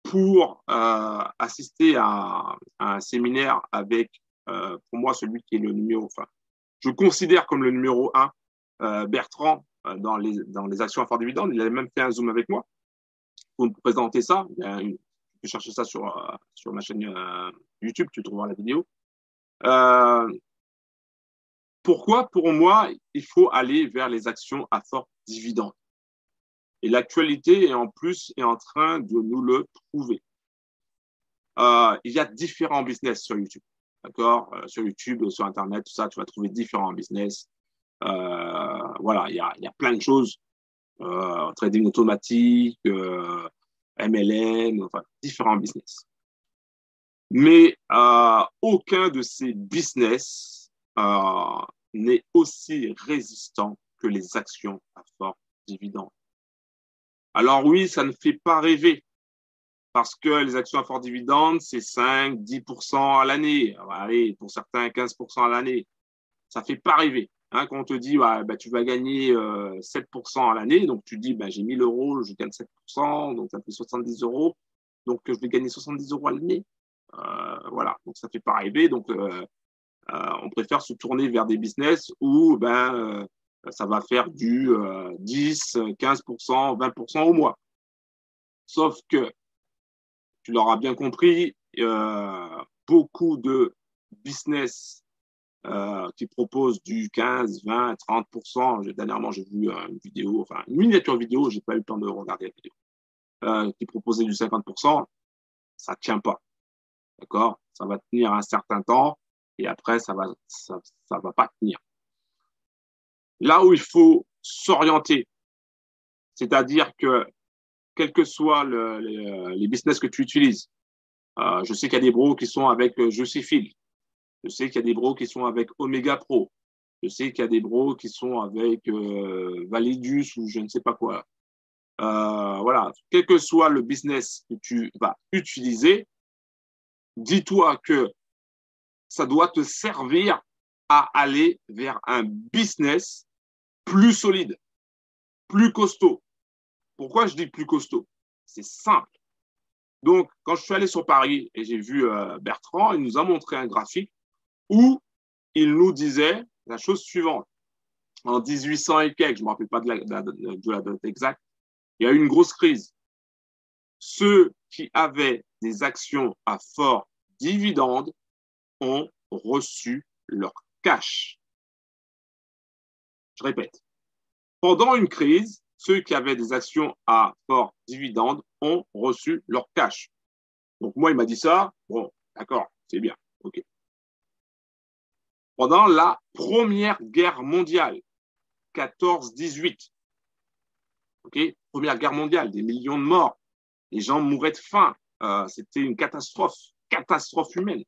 Speaker 2: pour assister à un séminaire avec, pour moi, celui qui est le numéro, enfin, je considère comme le numéro 1, Bertrand, dans les actions à fort dividende. Il avait même fait un Zoom avec moi pour me présenter ça. Tu peux chercher ça sur ma chaîne YouTube, tu trouveras la vidéo. Pourquoi, pour moi, il faut aller vers les actions à fort dividende? Et l'actualité, en plus, est en train de nous le prouver. Il y a différents business sur YouTube. D'accord? Sur YouTube, sur Internet, tout ça, tu vas trouver différents business. Voilà, il y a plein de choses. Trading automatique, MLM, enfin, différents business. Mais aucun de ces business n'est aussi résistant que les actions à fort dividende. Alors oui, ça ne fait pas rêver parce que les actions à fort dividende, c'est 5, 10% à l'année. Allez, pour certains, 15% à l'année. Ça ne fait pas rêver. Hein, quand on te dit, tu vas gagner 7% à l'année, donc tu dis, j'ai 1000 euros, je gagne 7%, donc ça fait 70 euros, donc je vais gagner 70 euros à l'année. Voilà, donc ça ne fait pas rêver. Donc, on préfère se tourner vers des business où ça va faire du 10, 15%, 20% au mois. Sauf que, tu l'auras bien compris, beaucoup de business qui proposent du 15, 20, 30%. Dernièrement, j'ai vu une vidéo, enfin une miniature vidéo, j'ai pas eu le temps de regarder la vidéo, qui proposait du 50%, ça ne tient pas. D'accord? Ça va tenir un certain temps et après, ça va pas tenir. Là où il faut s'orienter, c'est-à-dire que quels que soient les business que tu utilises, je sais qu'il y a des bros qui sont avec Jucifil, je sais qu'il y a des bros qui sont avec Omega Pro, je sais qu'il y a des bros qui sont avec Validus ou je ne sais pas quoi. Voilà, quel que soit le business que tu vas utiliser, dis-toi que ça doit te servir à aller vers un business plus solide, plus costaud. Pourquoi je dis plus costaud? C'est simple. Donc, quand je suis allé sur Paris et j'ai vu Bertrand, il nous a montré un graphique où il nous disait la chose suivante. En 1800 et quelques, je ne me rappelle pas de la date exacte, il y a eu une grosse crise. Ceux qui avaient des actions à fort dividende ont reçu leur cash. Je répète, pendant une crise, ceux qui avaient des actions à fort dividende ont reçu leur cash. Donc moi, il m'a dit ça. Bon, d'accord, c'est bien. OK. Pendant la Première Guerre mondiale, 14-18, OK, Première Guerre mondiale, des millions de morts, les gens mouraient de faim, c'était une catastrophe humaine.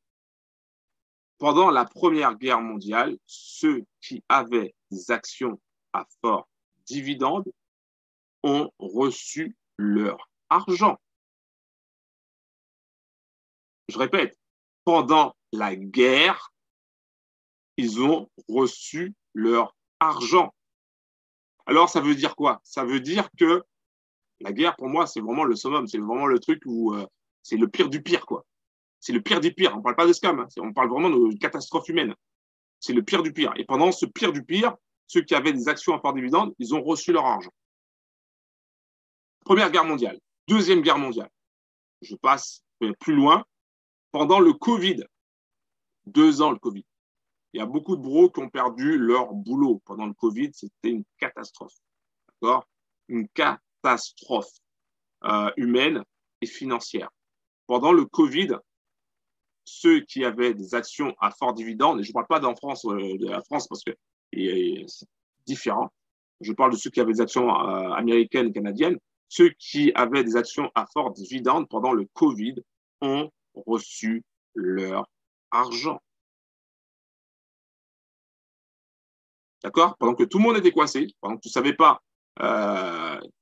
Speaker 2: Pendant la Première Guerre mondiale, ceux qui avaient des actions à fort dividende ont reçu leur argent. Je répète, pendant la guerre, ils ont reçu leur argent. Alors, ça veut dire quoi? Ça veut dire que la guerre, pour moi, c'est vraiment le summum, c'est vraiment le truc où c'est le pire du pire, quoi. C'est le pire du pire. On ne parle pas de scam, hein. On parle vraiment de catastrophe humaine. C'est le pire du pire. Et pendant ce pire du pire, ceux qui avaient des actions à fort dividende, ils ont reçu leur argent. Première Guerre mondiale. Deuxième Guerre mondiale. Je passe plus loin. Pendant le Covid, 2 ans le Covid, il y a beaucoup de bros qui ont perdu leur boulot pendant le Covid. C'était une catastrophe. D'accord? Une catastrophe humaine et financière. Pendant le Covid, ceux qui avaient des actions à fort dividende, et je ne parle pas d'en France, de la France parce que c'est différent, je parle de ceux qui avaient des actions américaines, canadiennes, ceux qui avaient des actions à fort dividende pendant le Covid ont reçu leur argent. D'accord? Pendant que tout le monde était coincé, pendant que tu ne savais pas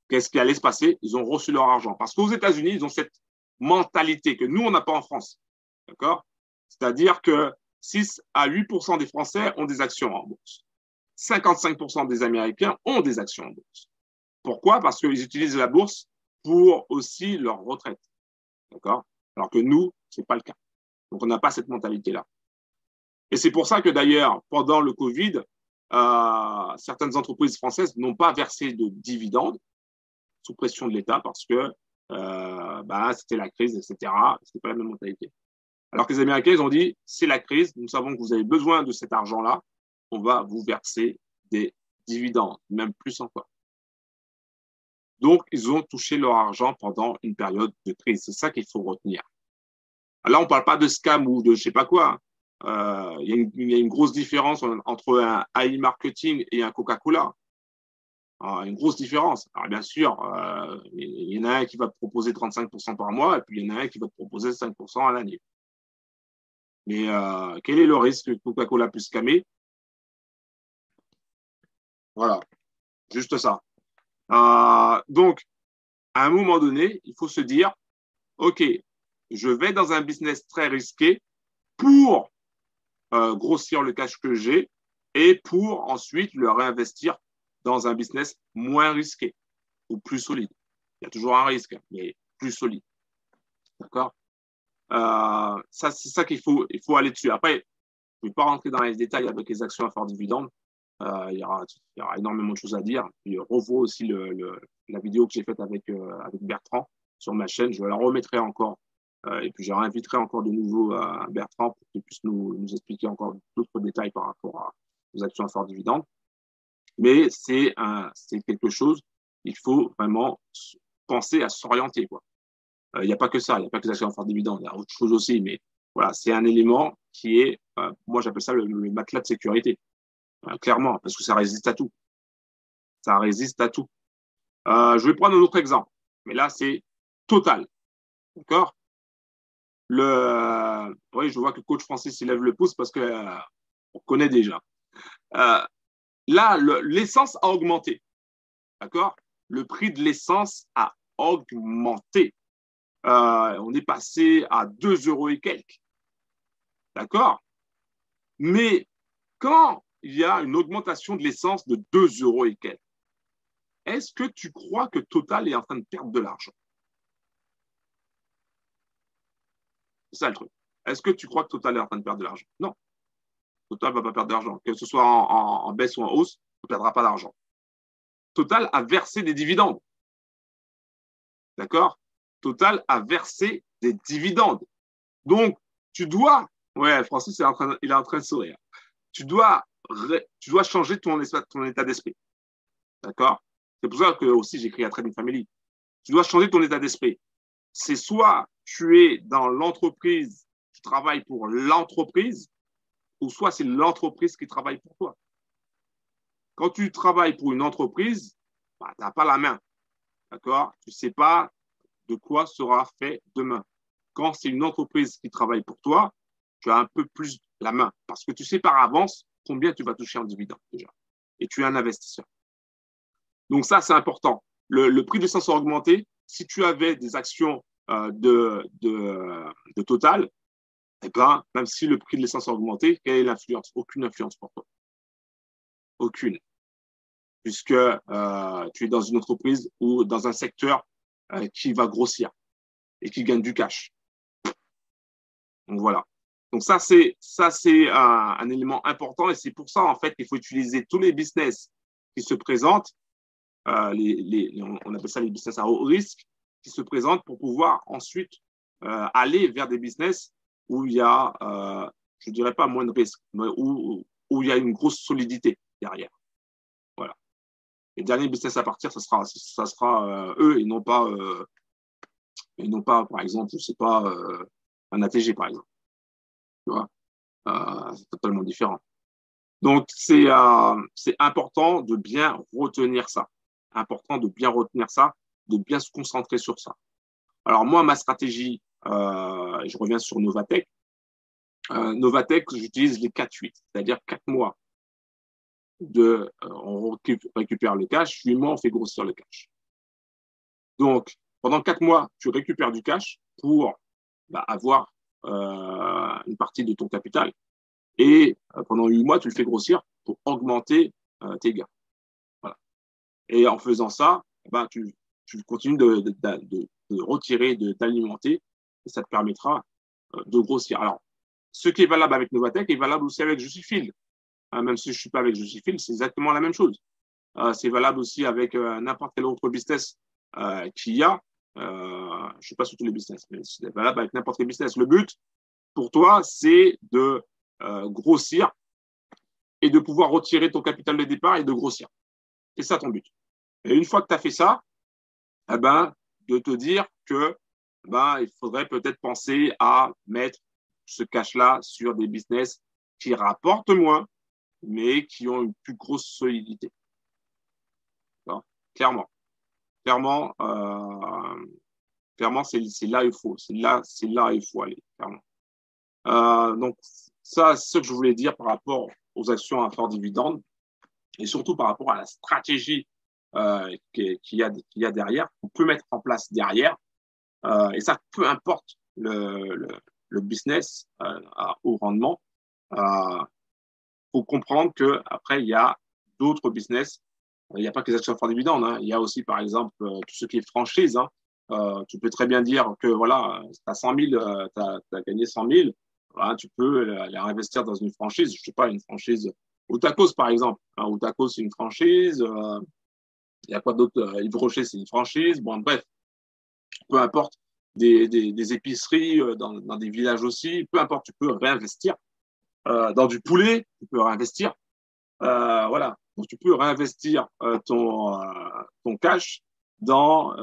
Speaker 2: qu'est-ce qui allait se passer, ils ont reçu leur argent. Parce qu'aux États-Unis, ils ont cette mentalité que nous, on n'a pas en France. D'accord? C'est-à-dire que 6 à 8% des Français ont des actions en bourse. 55% des Américains ont des actions en bourse. Pourquoi? Parce qu'ils utilisent la bourse pour aussi leur retraite. D'accord? Alors que nous, ce n'est pas le cas. Donc, on n'a pas cette mentalité-là. Et c'est pour ça que d'ailleurs, pendant le Covid, certaines entreprises françaises n'ont pas versé de dividendes sous pression de l'État parce que c'était la crise, etc. C'était pas la même mentalité. Alors que les Américains, ils ont dit, c'est la crise, nous savons que vous avez besoin de cet argent-là, on va vous verser des dividendes, même plus encore. Donc, ils ont touché leur argent pendant une période de crise. C'est ça qu'il faut retenir. Là, on ne parle pas de scam ou de je ne sais pas quoi. Il y a une grosse différence entre un AI marketing et un Coca-Cola. Une grosse différence. Alors, bien sûr, il y en a un qui va te proposer 35% par mois et puis il y en a un qui va te proposer 5% à l'année. Mais quel est le risque que Coca-Cola puisse scammer? Voilà, juste ça. Donc, à un moment donné, il faut se dire, OK, je vais dans un business très risqué pour grossir le cash que j'ai et pour ensuite le réinvestir dans un business moins risqué ou plus solide. Il y a toujours un risque, mais plus solide. D'accord? Ça, c'est ça qu'il faut aller dessus. Après, je ne vais pas rentrer dans les détails avec les actions à fort dividende. Il y aura énormément de choses à dire. Puis, revois aussi la vidéo que j'ai faite avec Bertrand sur ma chaîne. Je la remettrai encore. Et puis, je réinviterai encore de nouveau Bertrand pour qu'il puisse nous expliquer encore d'autres détails par rapport aux actions à fort dividende. Mais c'est quelque chose, il faut vraiment penser à s'orienter, quoi. Il n'y a pas que ça, il n'y a pas que les actions à fort dividende, il y a autre chose aussi, mais voilà, c'est un élément qui est, moi j'appelle ça le matelas de sécurité, clairement, parce que ça résiste à tout. Ça résiste à tout. Je vais prendre un autre exemple, mais là c'est Total, d'accord? Oui, je vois que coach Francis il lève le pouce parce que on connaît déjà. Là, l'essence a augmenté, d'accord? Le prix de l'essence a augmenté. On est passé à 2 euros et quelques. D'accord? Mais quand il y a une augmentation de l'essence de 2 euros et quelques, est-ce que tu crois que Total est en train de perdre de l'argent? C'est ça le truc. Est-ce que tu crois que Total est en train de perdre de l'argent? Non. Total ne va pas perdre d'argent. Que ce soit en baisse ou en hausse, ne perdra pas d'argent. Total a versé des dividendes. D'accord? Total a versé des dividendes. Donc, tu dois Ouais, Francis il est en train de sourire. Tu dois changer ton état d'esprit. D'accord? C'est pour ça que aussi j'ai créé à Trading Family. Tu dois changer ton état d'esprit. C'est soit tu es dans l'entreprise, tu travailles pour l'entreprise, ou soit c'est l'entreprise qui travaille pour toi. Quand tu travailles pour une entreprise, bah, tu n'as pas la main. D'accord? Tu ne sais pas de quoi sera fait demain. Quand c'est une entreprise qui travaille pour toi, tu as un peu plus la main parce que tu sais par avance combien tu vas toucher en dividende déjà. Et tu es un investisseur. Donc ça, c'est important. Le prix de l'essence a augmenté. Si tu avais des actions de Total, eh ben, même si le prix de l'essence a augmenté, quelle est l'influence? Aucune influence pour toi. Aucune. Puisque tu es dans une entreprise ou dans un secteur qui va grossir et qui gagne du cash. Donc voilà. Donc ça c'est un élément important et c'est pour ça en fait qu'il faut utiliser tous les business qui se présentent, on appelle ça les business à haut risque, qui se présentent pour pouvoir ensuite aller vers des business où il y a, je dirais pas moins de risque, mais où il y a une grosse solidité derrière. Voilà. Les derniers business à partir, ça sera eux et non pas, par exemple, je sais pas, un ATG par exemple. Tu vois, c'est totalement différent. Donc, c'est important de bien retenir ça. Important de bien retenir ça, de bien se concentrer sur ça. Alors, moi, ma stratégie, je reviens sur Novatech. Novatech, j'utilise les 4-8, c'est-à-dire 4 mois on récupère le cash, 8 mois, on fait grossir le cash. Donc, pendant 4 mois, tu récupères du cash pour avoir une partie de ton capital. Et pendant 8 mois, tu le fais grossir pour augmenter tes gains. Voilà. Et en faisant ça, tu continues de retirer, d'alimenter, et ça te permettra de grossir. Alors, ce qui est valable avec Novatech est valable aussi avec Justifil. Même si je ne suis pas avec Justifil, c'est exactement la même chose. C'est valable aussi avec n'importe quel autre business qu'il y a. Je ne suis pas sur tous les business, mais c'est valable avec n'importe quel business. Le but, pour toi, c'est de grossir et de pouvoir retirer ton capital de départ et de grossir. C'est ça ton but. Et une fois que tu as fait ça, de te dire que il faudrait peut-être penser à mettre ce cash-là sur des business qui rapportent moins, mais qui ont une plus grosse solidité. Clairement. Clairement, c'est là il faut. C'est là il faut aller, clairement. Donc, ça, c'est ce que je voulais dire par rapport aux actions à fort dividende et surtout par rapport à la stratégie qu'il y a derrière, qu'on peut mettre en place derrière. Et ça, peu importe le business à haut rendement. Faut comprendre que après il y a d'autres business. Il n'y a pas que les actions à fort dividende. Hein. Il y a aussi, par exemple, tout ce qui est franchise. Hein. Tu peux très bien dire que voilà, tu as 100 000, tu as gagné 100 000. Voilà, tu peux aller investir dans une franchise. Je ne sais pas, une franchise Otakos, par exemple. Hein, Otakos, c'est une franchise. Il y a quoi d'autre? Yves Rocher, c'est une franchise. Bon, bref, peu importe. Des épiceries dans des villages aussi. Peu importe, tu peux réinvestir. Dans du poulet, tu peux réinvestir. Voilà. Donc, tu peux réinvestir ton cash dans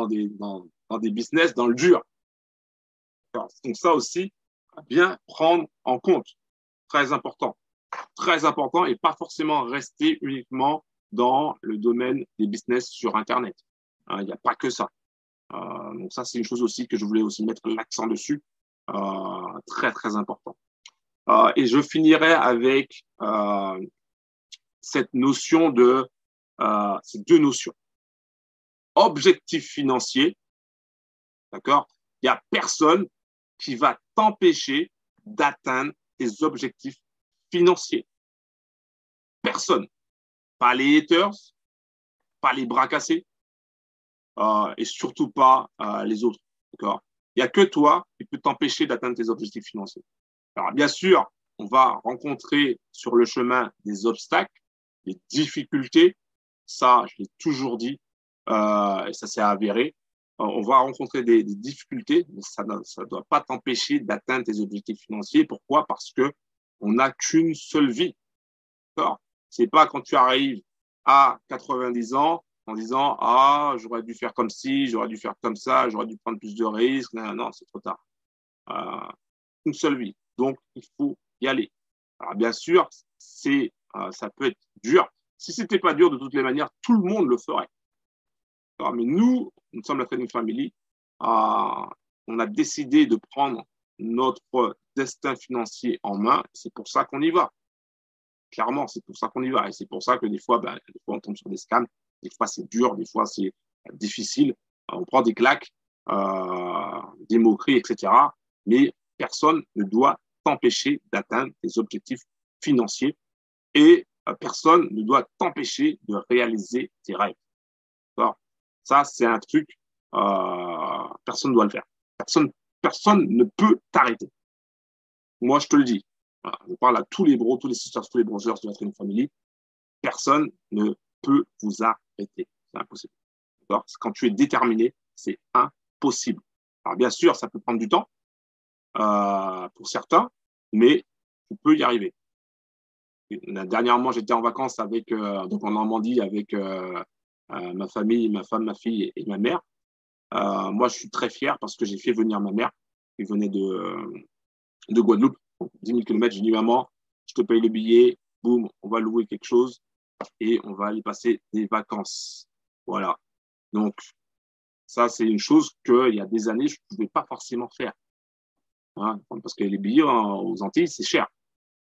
Speaker 2: des business, dans le dur. Donc, ça aussi, bien prendre en compte. Très important. Très important et pas forcément rester uniquement dans le domaine des business sur Internet. Il n'y a pas que ça. Donc, ça, c'est une chose aussi que je voulais aussi mettre l'accent dessus. Très, très important. Et je finirai avec cette notion ces deux notions. Objectif financier, d'accord? Il n'y a personne qui va t'empêcher d'atteindre tes objectifs financiers. Personne. Pas les haters, pas les bras cassés, et surtout pas les autres, d'accord? Il n'y a que toi qui peut t'empêcher d'atteindre tes objectifs financiers. Alors, bien sûr, on va rencontrer sur le chemin des obstacles, des difficultés. Ça, je l'ai toujours dit, et ça s'est avéré. on va rencontrer des difficultés, mais ça ne doit pas t'empêcher d'atteindre tes objectifs financiers. Pourquoi? Parce que on n'a qu'une seule vie. C'est pas quand tu arrives à 90 ans en disant ah, j'aurais dû faire comme ci, j'aurais dû faire comme ça, j'aurais dû prendre plus de risques. Non, non, c'est trop tard. Une seule vie. Donc, il faut y aller. Alors, bien sûr, ça peut être dur. Si c'était pas dur, de toutes les manières, tout le monde le ferait. Alors, mais nous sommes la Trading Family. On a décidé de prendre notre destin financier en main. C'est pour ça qu'on y va. Clairement, c'est pour ça qu'on y va. Et c'est pour ça que des fois, on tombe sur des scams. Des fois, c'est dur. Des fois, c'est difficile. On prend des claques, des moqueries, etc. Mais personne ne doit t'empêcher d'atteindre tes objectifs financiers et personne ne doit t'empêcher de réaliser tes rêves. Alors, ça, c'est un truc, personne ne doit le faire. Personne ne peut t'arrêter. Moi, je te le dis. Voilà, je parle à tous les bros, tous les sisters, tous les brothers de la Trading Family. Personne ne peut vous arrêter. C'est impossible. Quand tu es déterminé, c'est impossible. Alors, bien sûr, ça peut prendre du temps pour certains, mais tu peux y arriver. Dernièrement, j'étais en vacances donc en Normandie avec ma famille, ma femme, ma fille et ma mère. Moi, je suis très fier parce que j'ai fait venir ma mère qui venait de Guadeloupe, 10 000 km. J'ai dit, maman, je te paye le billet, boum, on va louer quelque chose et on va aller passer des vacances. Voilà. Donc, ça, c'est une chose qu'il y a des années, je ne pouvais pas forcément faire. Hein, parce que les billets aux Antilles, c'est cher.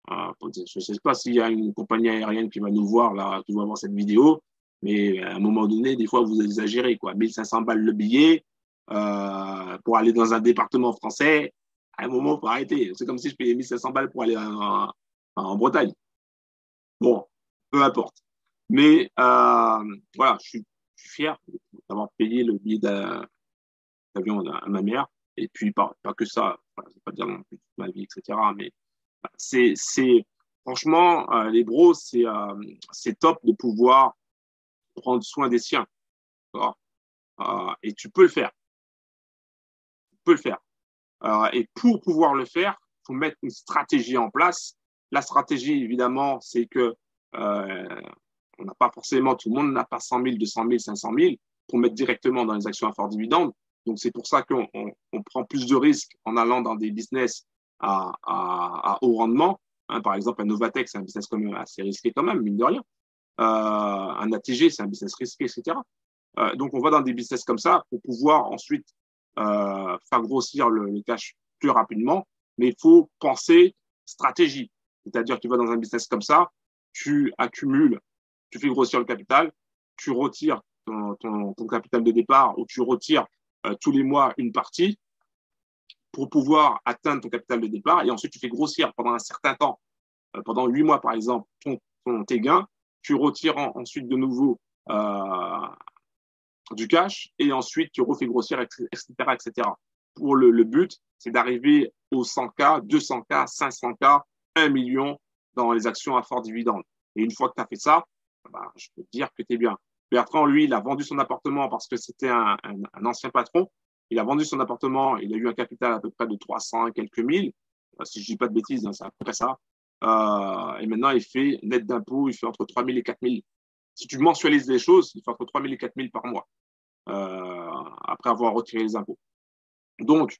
Speaker 2: Je ne sais pas s'il y a une compagnie aérienne qui va nous voir, là, qui va voir cette vidéo, mais à un moment donné, des fois, vous exagérez, quoi. 1500 balles le billet pour aller dans un département français, à un moment, il faut arrêter. C'est comme si je payais 1500 balles pour aller en Bretagne. Bon, peu importe. Mais voilà, je suis fier d'avoir payé le billet d'avion à ma mère. Et puis, pas que ça, je ne vais pas dire non plus toute ma vie, etc. Mais franchement, les bros, c'est top de pouvoir prendre soin des siens. Et tu peux le faire. Tu peux le faire. Et pour pouvoir le faire, il faut mettre une stratégie en place. La stratégie, évidemment, c'est que on n'a pas forcément, tout le monde n'a pas 100 000, 200 000, 500 000 pour mettre directement dans les actions à fort dividende. Donc, c'est pour ça qu'on prend plus de risques en allant dans des business à haut rendement. Hein, par exemple, un Novatech, c'est un business quand même assez risqué quand même, mine de rien. Un ATG, c'est un business risqué, etc. Donc, on va dans des business comme ça pour pouvoir ensuite faire grossir le cash plus rapidement. Mais il faut penser stratégie. C'est-à-dire que tu vas dans un business comme ça, tu accumules, tu fais grossir le capital, tu retires ton capital de départ ou tu retires tous les mois une partie pour pouvoir atteindre ton capital de départ et ensuite tu fais grossir pendant un certain temps, pendant 8 mois par exemple, tes gains, tu retires ensuite de nouveau du cash et ensuite tu refais grossir, etc. etc. Pour le but, c'est d'arriver aux 100K, 200K, 500K, 1 million dans les actions à fort dividende. Et une fois que tu as fait ça, je peux te dire que tu es bien. Bertrand, lui, il a vendu son appartement parce que c'était un ancien patron. Il a vendu son appartement, il a eu un capital à peu près de 300 et quelques mille. Si je dis pas de bêtises, hein, c'est à peu près ça. Et maintenant, il fait net d'impôts, il fait entre 3 000 et 4 000. Si tu mensualises les choses, il fait entre 3 000 et 4 000 par mois après avoir retiré les impôts. Donc,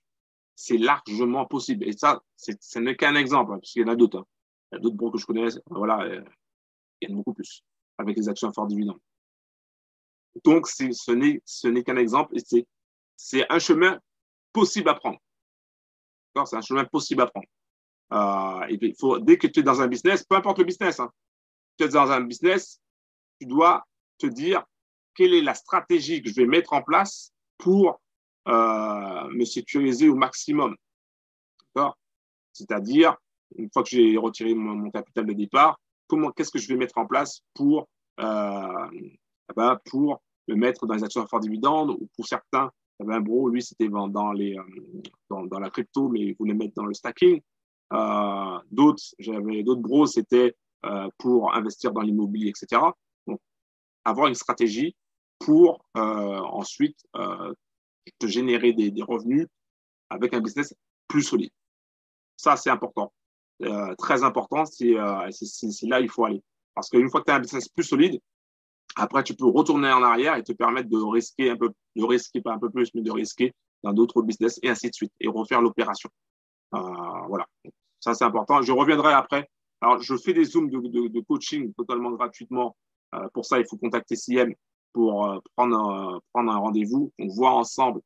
Speaker 2: c'est largement possible. Et ça, ce n'est qu'un exemple, hein, parce qu'il y en a d'autres. Hein. Il y a d'autres bons que je connais. Voilà, il y en a beaucoup plus avec les actions à fort dividende. Donc, ce n'est qu'un exemple et c'est un chemin possible à prendre. C'est un chemin possible à prendre. Et il faut, dès que tu es dans un business, peu importe le business, hein, tu es dans un business, tu dois te dire quelle est la stratégie que je vais mettre en place pour me sécuriser au maximum. C'est-à-dire, une fois que j'ai retiré mon capital de départ, qu'est-ce que je vais mettre en place pour le mettre dans les actions à fort dividende ou pour certains, un bro, lui, c'était dans la crypto, mais il voulait mettre dans le stacking. J'avais d'autres bros, c'était pour investir dans l'immobilier, etc. Donc, avoir une stratégie pour ensuite te générer des revenus avec un business plus solide. Ça, c'est important. Très important, c'est là où il faut aller. Parce qu'une fois que tu as un business plus solide, après, tu peux retourner en arrière et te permettre de risquer un peu, de risquer pas un peu plus, mais de risquer dans d'autres business et ainsi de suite, et refaire l'opération. Voilà. Ça, c'est important. Je reviendrai après. Alors, je fais des zooms de coaching totalement gratuitement. Pour ça, il faut contacter CM pour prendre un rendez-vous. On voit ensemble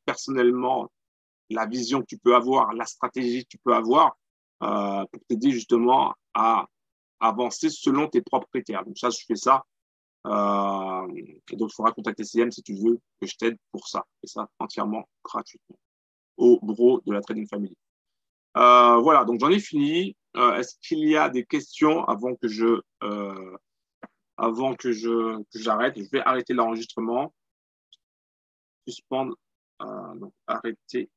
Speaker 2: personnellement la vision que tu peux avoir, la stratégie que tu peux avoir pour t'aider justement à avancer selon tes propres critères. Donc ça, je fais ça. Et donc, il faudra contacter CM si tu veux que je t'aide pour ça. Et ça entièrement gratuitement au bureau de la Trading Family. Voilà, donc j'en ai fini. Est-ce qu'il y a des questions avant que j'arrête? Je vais arrêter l'enregistrement. Suspendre. Donc, arrêter